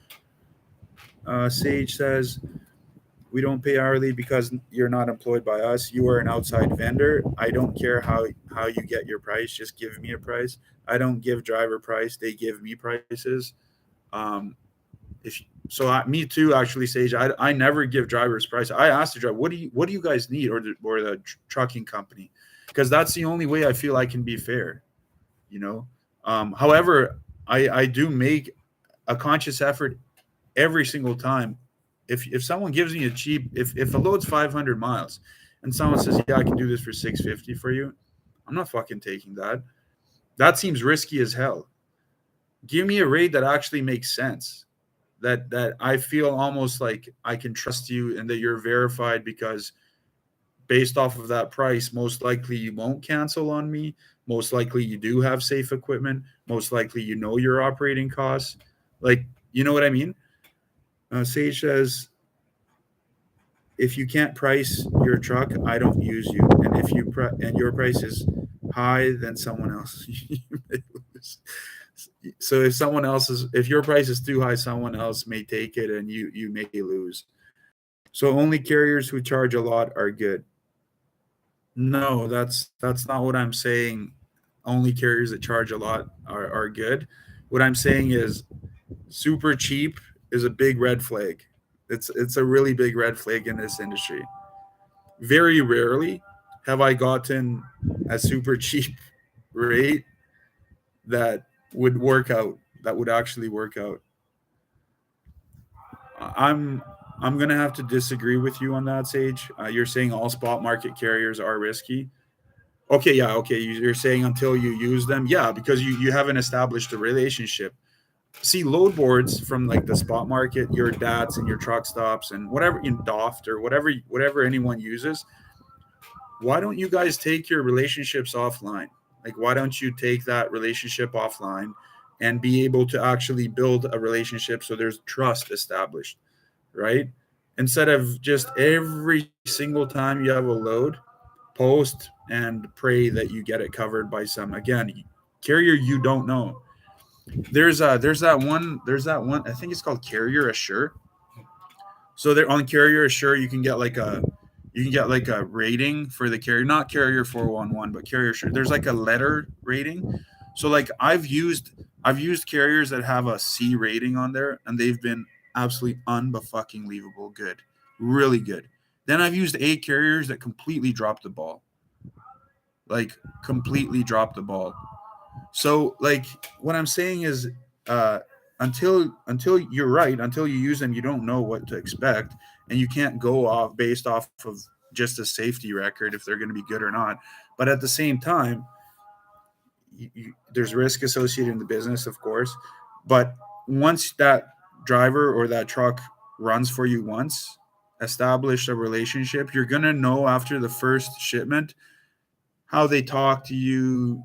Sage says we don't pay hourly because you're not employed by us. You are an outside vendor. I don't care how you get your price. Just give me a price. I don't give driver price. They give me prices. If so, me too. Actually, Sage, I never give drivers price. I ask the driver, what do you guys need, or the trucking company, because that's the only way I feel I can be fair. However, I do make a conscious effort every single time. If someone gives me a cheap, if a load's 500 miles, and someone says, yeah, I can do this for 650 for you, I'm not fucking taking that. That seems risky as hell. Give me a rate that actually makes sense, that I feel almost like I can trust you and that you're verified, because based off of that price, most likely you won't cancel on me. Most likely you do have safe equipment. Most likely your operating costs. Like, you know what I mean? Sage says, if you can't price your truck, I don't use you. And if and your price is high, then someone else you may lose. So if your price is too high, someone else may take it and you may lose. So only carriers who charge a lot are good. No, that's not what I'm saying. Only carriers that charge a lot are good. What I'm saying is super cheap is a big red flag. It's a really big red flag in this industry. Very rarely have I gotten a super cheap rate that would work out, that would actually work out. I'm I'm gonna have to disagree with you on that, Sage. You're saying all spot market carriers are risky. Okay, yeah, okay. You're saying until you use them, yeah, because you haven't established a relationship. See, load boards from like the spot market, your DATs and your truck stops and whatever in Doft or whatever anyone uses. Why don't you guys take your relationships offline? Like, why don't you take that relationship offline and be able to actually build a relationship so there's trust established, right? Instead of just every single time you have a load, post and pray that you get it covered by some, again, carrier you don't know. There's that one I think it's called Carrier Assure. So they're on Carrier Assure, you can get like a rating for the carrier, not Carrier 411, but Carrier Assure. There's like a letter rating. So like I've used carriers that have a C rating on there, and they've been absolutely unfucking believable good, really good. Then I've used A carriers that completely dropped the ball, like completely dropped the ball. So like what I'm saying is, uh, until you're right, until you use them, you don't know what to expect, and you can't go off based off of just a safety record if they're going to be good or not. But at the same time, there's risk associated in the business, of course. But once that driver or that truck runs for you once, establish a relationship, you're gonna know after the first shipment how they talk to you,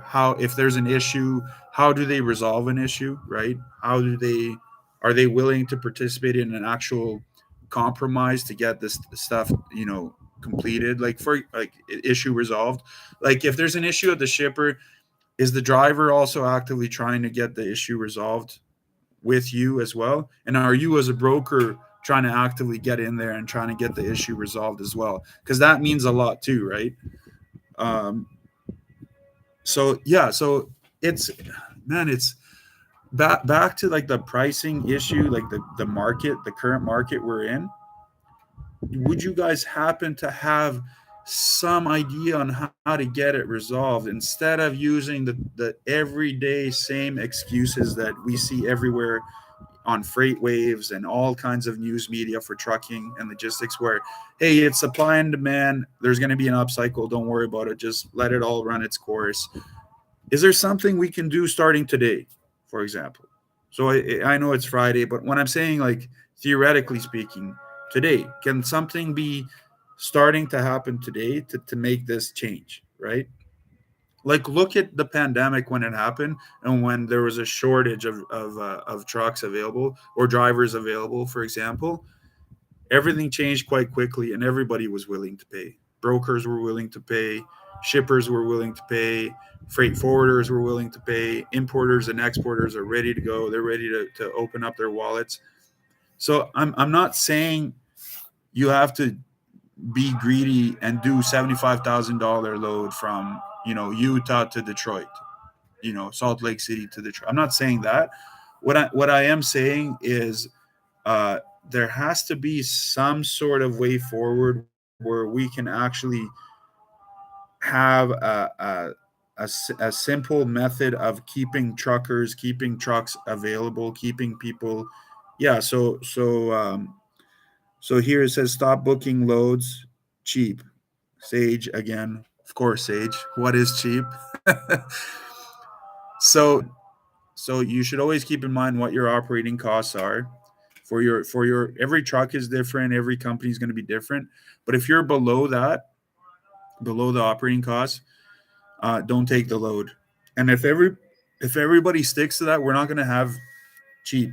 how if there's an issue, how do they resolve an issue, right? How do they are they willing to participate in an actual compromise to get this stuff, completed, like for like issue resolved. Like if there's an issue at the shipper, is the driver also actively trying to get the issue resolved with you as well? And are you as a broker trying to actively get in there and trying to get the issue resolved as well? Because that means a lot too, right? Um, so yeah, so it's man, it's back to like the pricing issue, like the market, the current market we're in. Would you guys happen to have some idea on how to get it resolved instead of using the everyday same excuses that we see everywhere on freight waves and all kinds of news media for trucking and logistics, where hey, it's supply and demand, there's going to be an upcycle, don't worry about it, just let it all run its course. Is there something we can do starting today, for example? So I know it's Friday, but when I'm saying like theoretically speaking, today, can something be starting to happen today to make this change, right? Like look at the pandemic when it happened and when there was a shortage of trucks available or drivers available, for example. Everything changed quite quickly and everybody was willing to pay. Brokers were willing to pay, shippers were willing to pay, freight forwarders were willing to pay, importers and exporters are ready to go, they're ready to open up their wallets. So I'm not saying you have to be greedy and do $75,000 load from Utah to Detroit, Salt Lake City to Detroit. I'm not saying that. What I am saying is, uh, there has to be some sort of way forward where we can actually have a simple method of keeping truckers, keeping trucks available, keeping people. Yeah. So here it says stop booking loads cheap. Sage again, of course. Sage, what is cheap? So you should always keep in mind what your operating costs are. For your every truck is different, every company is going to be different. But if you're below that, below the operating costs, don't take the load. And if everybody sticks to that, we're not going to have cheap.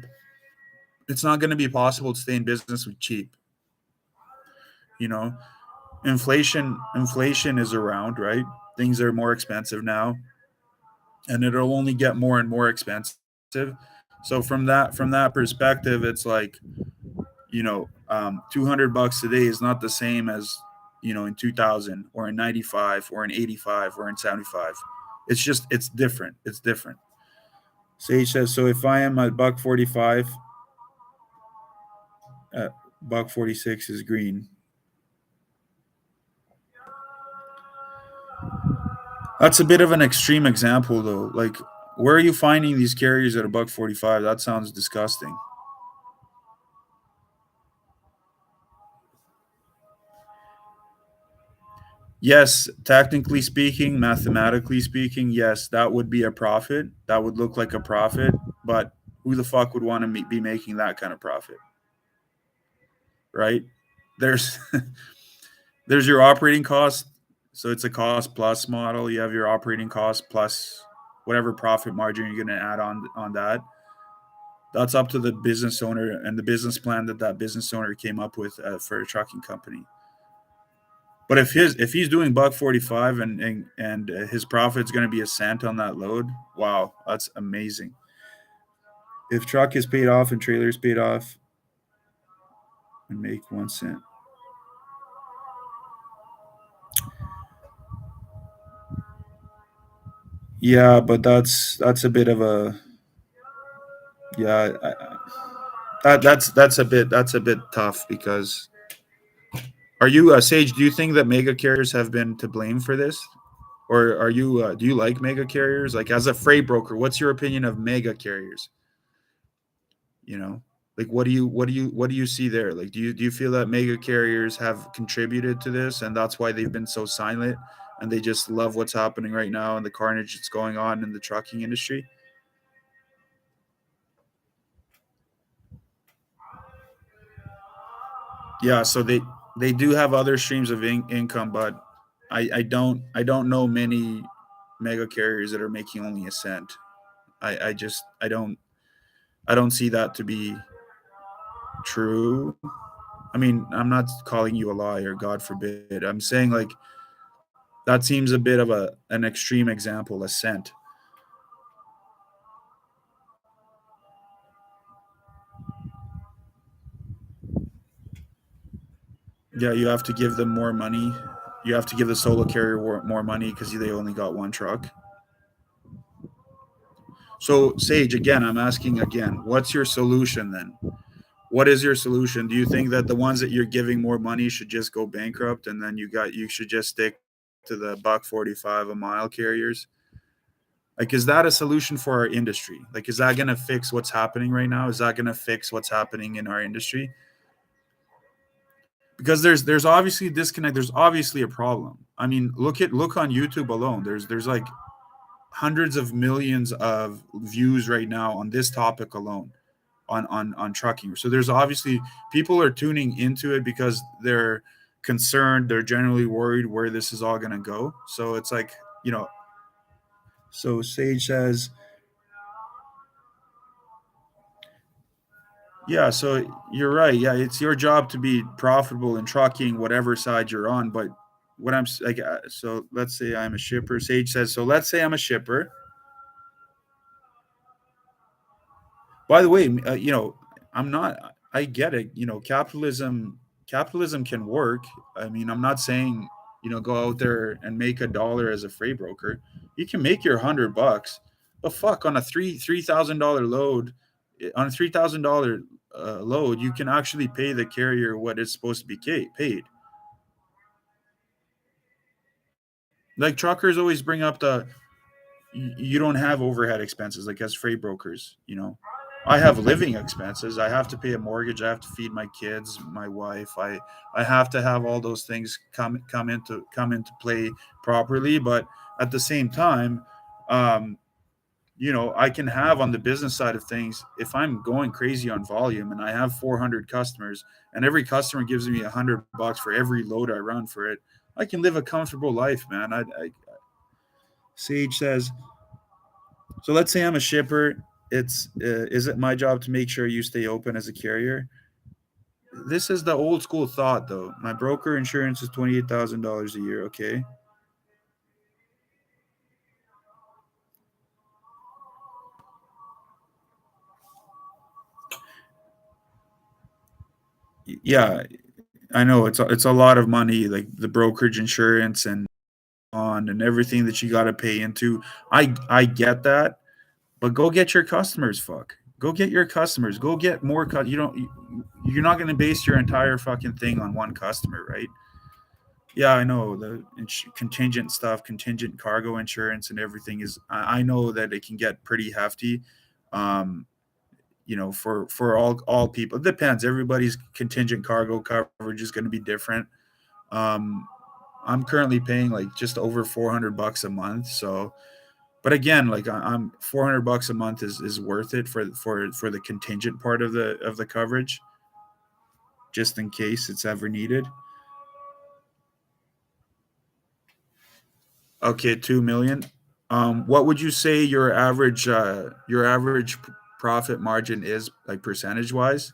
It's not going to be possible to stay in business with cheap. You know, inflation is around, right? Things are more expensive now, and it'll only get more and more expensive. So from that perspective, it's like, 200 bucks today is not the same as in 2000 or in 95 or in 85 or in 75. It's different. It's different. Sage says, so if I am at buck 45, buck 46 is green. That's a bit of an extreme example, though. Like, where are you finding these carriers at a buck 45? That sounds disgusting. Yes, technically speaking, mathematically speaking, yes, that would be a profit. That would look like a profit, but who the fuck would want to be making that kind of profit, right? There's there's your operating cost, so it's a cost plus model. You have your operating cost plus whatever profit margin you're going to add on that. That's up to the business owner and the business plan that business owner came up with for a trucking company. But if he's doing buck 45 and his profit's going to be a cent on that load, wow, that's amazing. If truck is paid off and trailer is paid off, and make 1 cent. Yeah, but that's a bit of a yeah. That's a bit tough because Are you Sage? Do you think that mega carriers have been to blame for this, or are you? Do you like mega carriers? Like as a freight broker, what's your opinion of mega carriers? You know, like what do you see there? Like, do you feel that mega carriers have contributed to this, and that's why they've been so silent, and they just love what's happening right now and the carnage that's going on in the trucking industry? Yeah, so they do have other streams of income, but I don't know many mega carriers that are making only a cent. I don't see that to be true. I mean, I'm not calling you a liar, God forbid. I'm saying like that seems a bit of an extreme example, a cent. Yeah, you have to give them more money. You have to give the solo carrier more money because they only got one truck. So, Sage, again, I'm asking again, what's your solution then? What is your solution? Do you think that the ones that you're giving more money should just go bankrupt, and then you should just stick to the buck 45 a mile carriers? Like, is that a solution for our industry? Like, is that going to fix what's happening right now? Is that going to fix what's happening in our industry? Because there's obviously a disconnect. There's obviously a problem. I mean, look on YouTube alone. There's like hundreds of millions of views right now on this topic alone on trucking. So there's obviously people are tuning into it because they're concerned. They're generally worried where this is all going to go. So it's like, you know, so Sage says, yeah, so you're right. Yeah, it's your job to be profitable in trucking, whatever side you're on. But what like, so let's say I'm a shipper. Sage says, so let's say I'm a shipper. By the way, I'm not. I get it. Capitalism can work. I mean, I'm not saying go out there and make $1 as a freight broker. You can make your $100, but fuck, on a $3,000 load, on a $3,000 load, you can actually pay the carrier what it's supposed to be paid. Like truckers always bring up you don't have overhead expenses like as freight brokers. I have living expenses. I have to pay a mortgage. I have to feed my kids, my wife. I have to have all those things come into play properly. But at the same time, um, I can have on the business side of things, if I'm going crazy on volume and I have 400 customers and every customer gives me $100 for every load I run for it, I can live a comfortable life, man. Sage says, so let's say I'm a shipper. Is it my job to make sure you stay open as a carrier? This is the old school thought, though. My broker insurance is $28,000 a year. Okay, yeah, I know it's a lot of money, like the brokerage insurance and everything that you got to pay into. I get that, but go get your customers. Fuck, go get your customers. Go get more. You don't. You're not going to base your entire fucking thing on one customer, right? Yeah, I know the contingent stuff, contingent cargo insurance, and everything is. I know that it can get pretty hefty. Um, for all people, it depends. Everybody's contingent cargo coverage is going to be different. Um, I'm currently paying like just over $400 a month. So, but again, like I'm $400 a month is worth it for the contingent part of the coverage, just in case it's ever needed. Okay, 2 million. What would you say your average profit margin is, like percentage wise?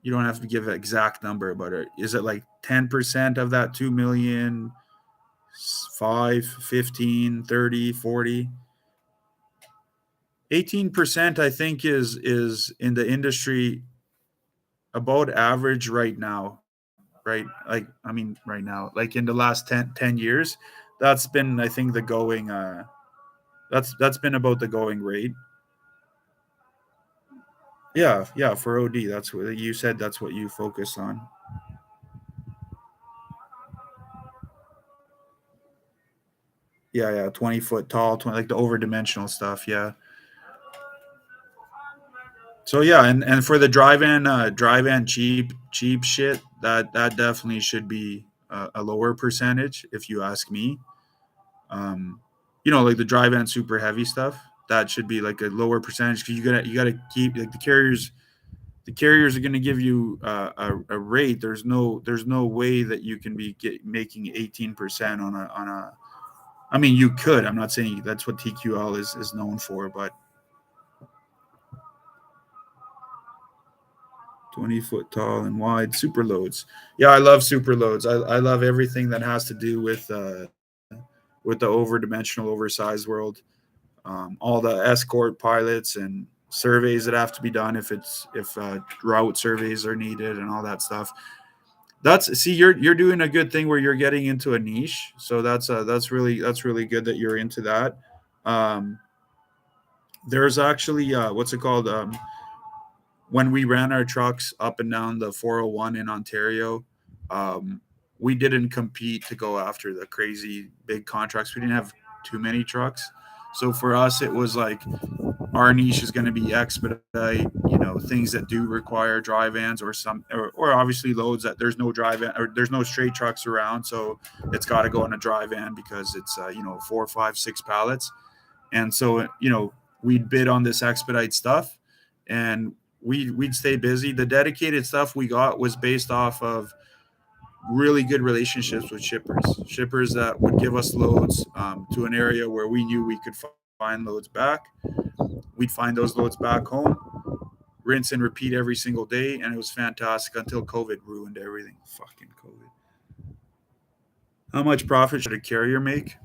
You don't have to give an exact number, but is it like 10% of that 2 million, 5, 15, 30, 40? 18%, I think, is in the industry about average right now, right? Like, I mean, right now, like in the last 10 years, that's been, I think, the going that's been about the going rate. Yeah, yeah, for OD, that's what you said. That's what you focus on. Yeah, 20 foot tall, 20, like the over dimensional stuff. Yeah. So yeah, and for the drive in cheap shit, that definitely should be a lower percentage if you ask me. Um, like the drive-in super heavy stuff, that should be like a lower percentage because you gotta keep like the carriers are going to give you a rate. There's no way that you can be making 18% on a. I mean, you could. I'm not saying that's what TQL is known for, but 20 foot tall and wide super loads. Yeah, I love super loads. I love everything that has to do with the over-dimensional, oversized world. All the escort pilots and surveys that have to be done if route surveys are needed and all that stuff. That's see, you're doing a good thing where you're getting into a niche. So that's really good that you're into that. Um, there's actually what's it called? When we ran our trucks up and down the 401 in Ontario, um, we didn't compete to go after the crazy big contracts. We didn't have too many trucks. So for us, it was like our niche is going to be expedite, things that do require dry vans or obviously loads that there's no dry van or there's no straight trucks around. So it's got to go in a dry van because it's, 4, 5, 6 pallets. And so, we'd bid on this expedite stuff and we'd stay busy. The dedicated stuff we got was based off of really good relationships with shippers that would give us loads to an area where we knew we could find loads back. We'd find those loads back home, rinse and repeat every single day, and it was fantastic until COVID ruined everything. Fucking COVID. How much profit should a carrier make?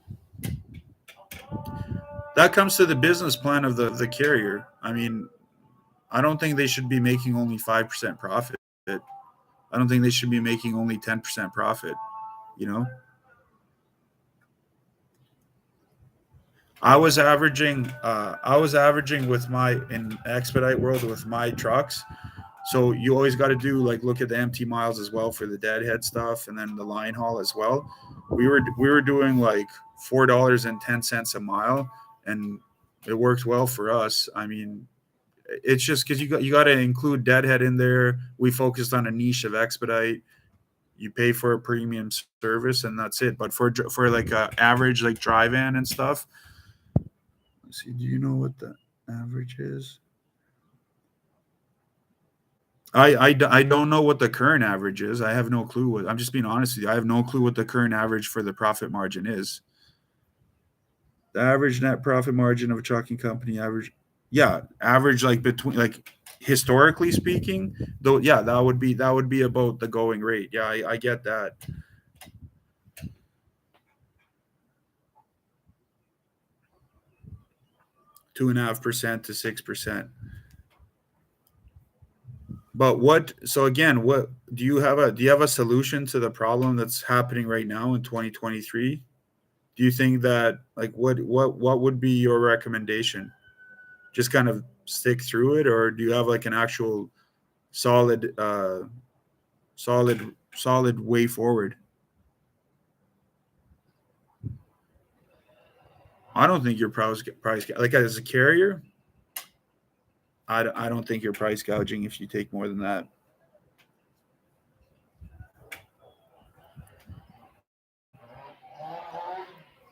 That comes to the business plan of the carrier. I mean, I don't think they should be making only 5% profit. I don't think they should be making only 10% profit, you know? I was averaging with my in expedite world with my trucks. So you always got to do like look at the empty miles as well for the deadhead stuff and then the line haul as well. We were doing like $4.10 a mile, and it worked well for us. I mean, it's just because you got to include deadhead in there. We focused on a niche of expedite. You pay for a premium service, and that's it. But for like a average like drive in and stuff, let's see. Do you know what the average is? I don't know what the current average is. I have no clue. I'm just being honest with you. I have no clue what the current average for the profit margin is. The average net profit margin of a trucking company average, yeah, average like between like historically speaking, though, yeah, that would be about the going rate. Yeah, I get that. 2.5% to 6%. But what? So again, what do you have a solution to the problem that's happening right now in 2023? Do you think that like what would be your recommendation? Just kind of stick through it, or do you have like an actual solid solid way forward? I don't think you're price like as a carrier. I don't think you're price gouging if you take more than that.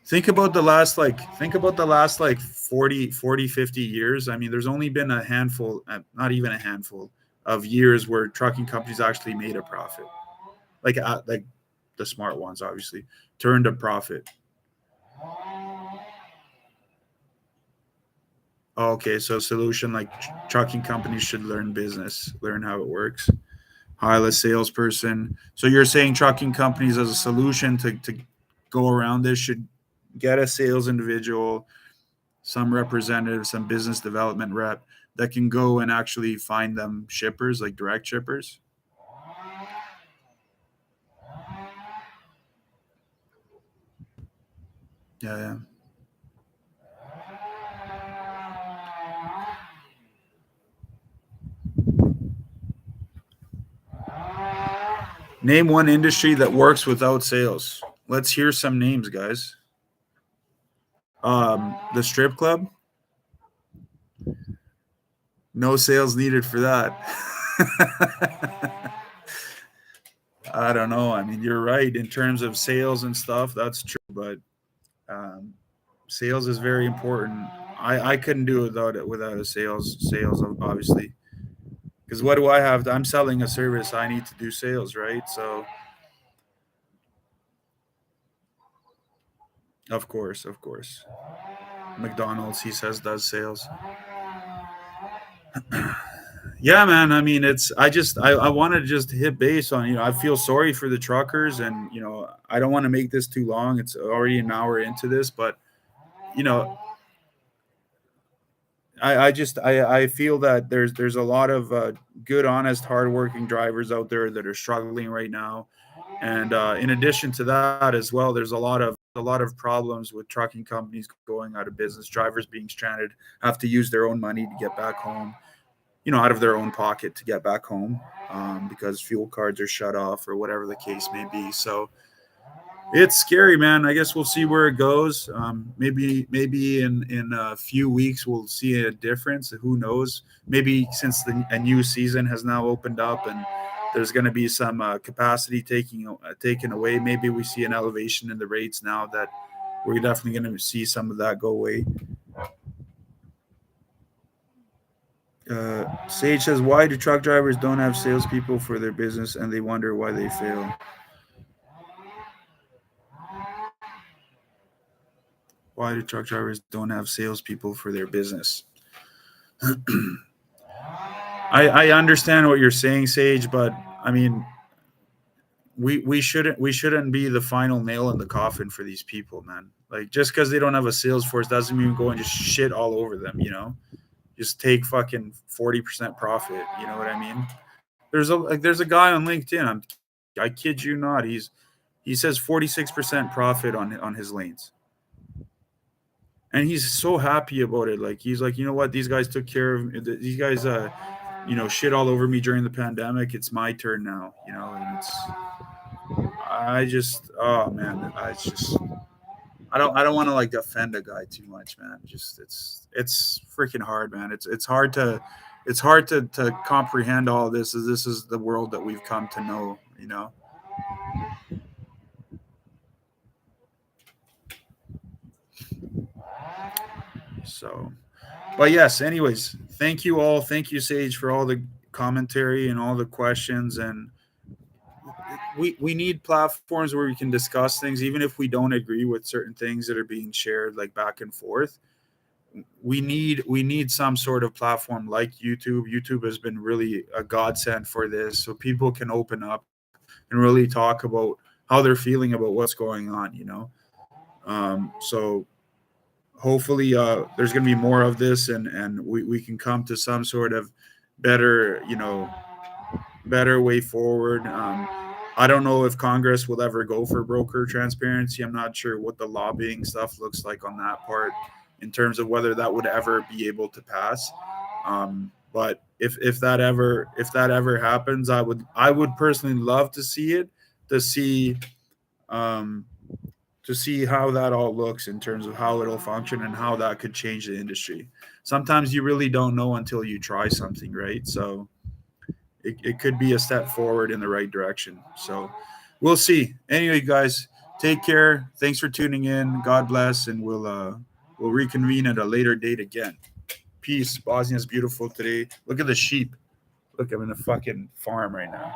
Think about the last 40, 50 years. I mean, there's only been a handful, not even a handful of years where trucking companies actually made a profit. Like the smart ones obviously turned a profit. Oh, okay, so solution like trucking companies should learn business, learn how it works. Hire a salesperson. So you're saying trucking companies as a solution to go around this should get a sales individual, some representative, some business development rep that can go and actually find them shippers, like direct shippers. Yeah, yeah. Name one industry that works without sales. Let's hear some names, guys. The strip club, no sales needed for that. I don't know. I mean, you're right in terms of sales and stuff. That's true, but um, sales is very important. I couldn't do it without a sales obviously, because what do I have? I'm selling a service. I need to do sales, right? So of course, McDonald's, he says, does sales. Yeah, man. I mean, it's I want to just hit base on, I feel sorry for the truckers, and I don't want to make this too long. It's already an hour into this, but you know I feel that there's a lot of good, honest, hardworking drivers out there that are struggling right now, and in addition to that as well, there's a lot of problems with trucking companies going out of business, drivers being stranded, have to use their own money to get back home, out of their own pocket to get back home, because fuel cards are shut off or whatever the case may be. So it's scary, man. I guess we'll see where it goes. Maybe in a few weeks we'll see a difference. Who knows? Maybe since a new season has now opened up and there's going to be some capacity taken away. Maybe we see an elevation in the rates now that we're definitely going to see some of that go away. Sage says, "Why do truck drivers don't have salespeople for their business, and they wonder why they fail?" Why do truck drivers don't have salespeople for their business? I understand what you're saying, Sage, but I mean, we shouldn't be the final nail in the coffin for these people, man. Like, just because they don't have a sales force doesn't mean go and just shit all over them. Just take fucking 40% profit. You know what I mean? There's a guy on LinkedIn. I kid you not. He says 46% profit on his lanes, and he's so happy about it. Like, he's like, you know what? These guys took care of me. These guys, shit all over me during the pandemic. It's my turn now. And I just, oh man, I don't want to like offend a guy too much, man. Just it's freaking hard, man. It's hard to comprehend all this, as this is the world that we've come to know. So, but yes, anyways, thank you all. Thank you, Sage, for all the commentary and all the questions. And we need platforms where we can discuss things, even if we don't agree with certain things that are being shared, like back and forth. We need some sort of platform like YouTube. YouTube has been really a godsend for this, so people can open up and really talk about how they're feeling about what's going on. So hopefully there's going to be more of this, and we can come to some sort of better better way forward. I don't know if Congress will ever go for broker transparency. I'm not sure what the lobbying stuff looks like on that part, in terms of whether that would ever be able to pass. But if that ever happens, I would personally love to see it, to see um, to see how that all looks in terms of how it'll function and how that could change the industry. Sometimes you really don't know until you try something, right? So it could be a step forward in the right direction. So we'll see. Anyway, guys, take care. Thanks for tuning in. God bless, and we'll reconvene at a later date again. Peace. Bosnia's beautiful today. Look at the sheep. Look, I'm in a fucking farm right now.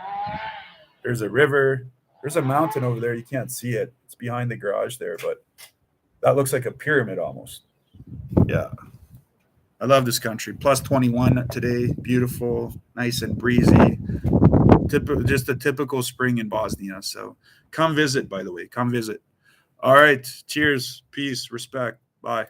There's a river. There's a mountain over there. You can't see it. It's behind the garage there, but that looks like a pyramid almost. Yeah. I love this country. Plus 21 today. Beautiful, nice and breezy. Just a typical spring in Bosnia. So come visit, by the way. Come visit. All right. Cheers. Peace. Respect. Bye.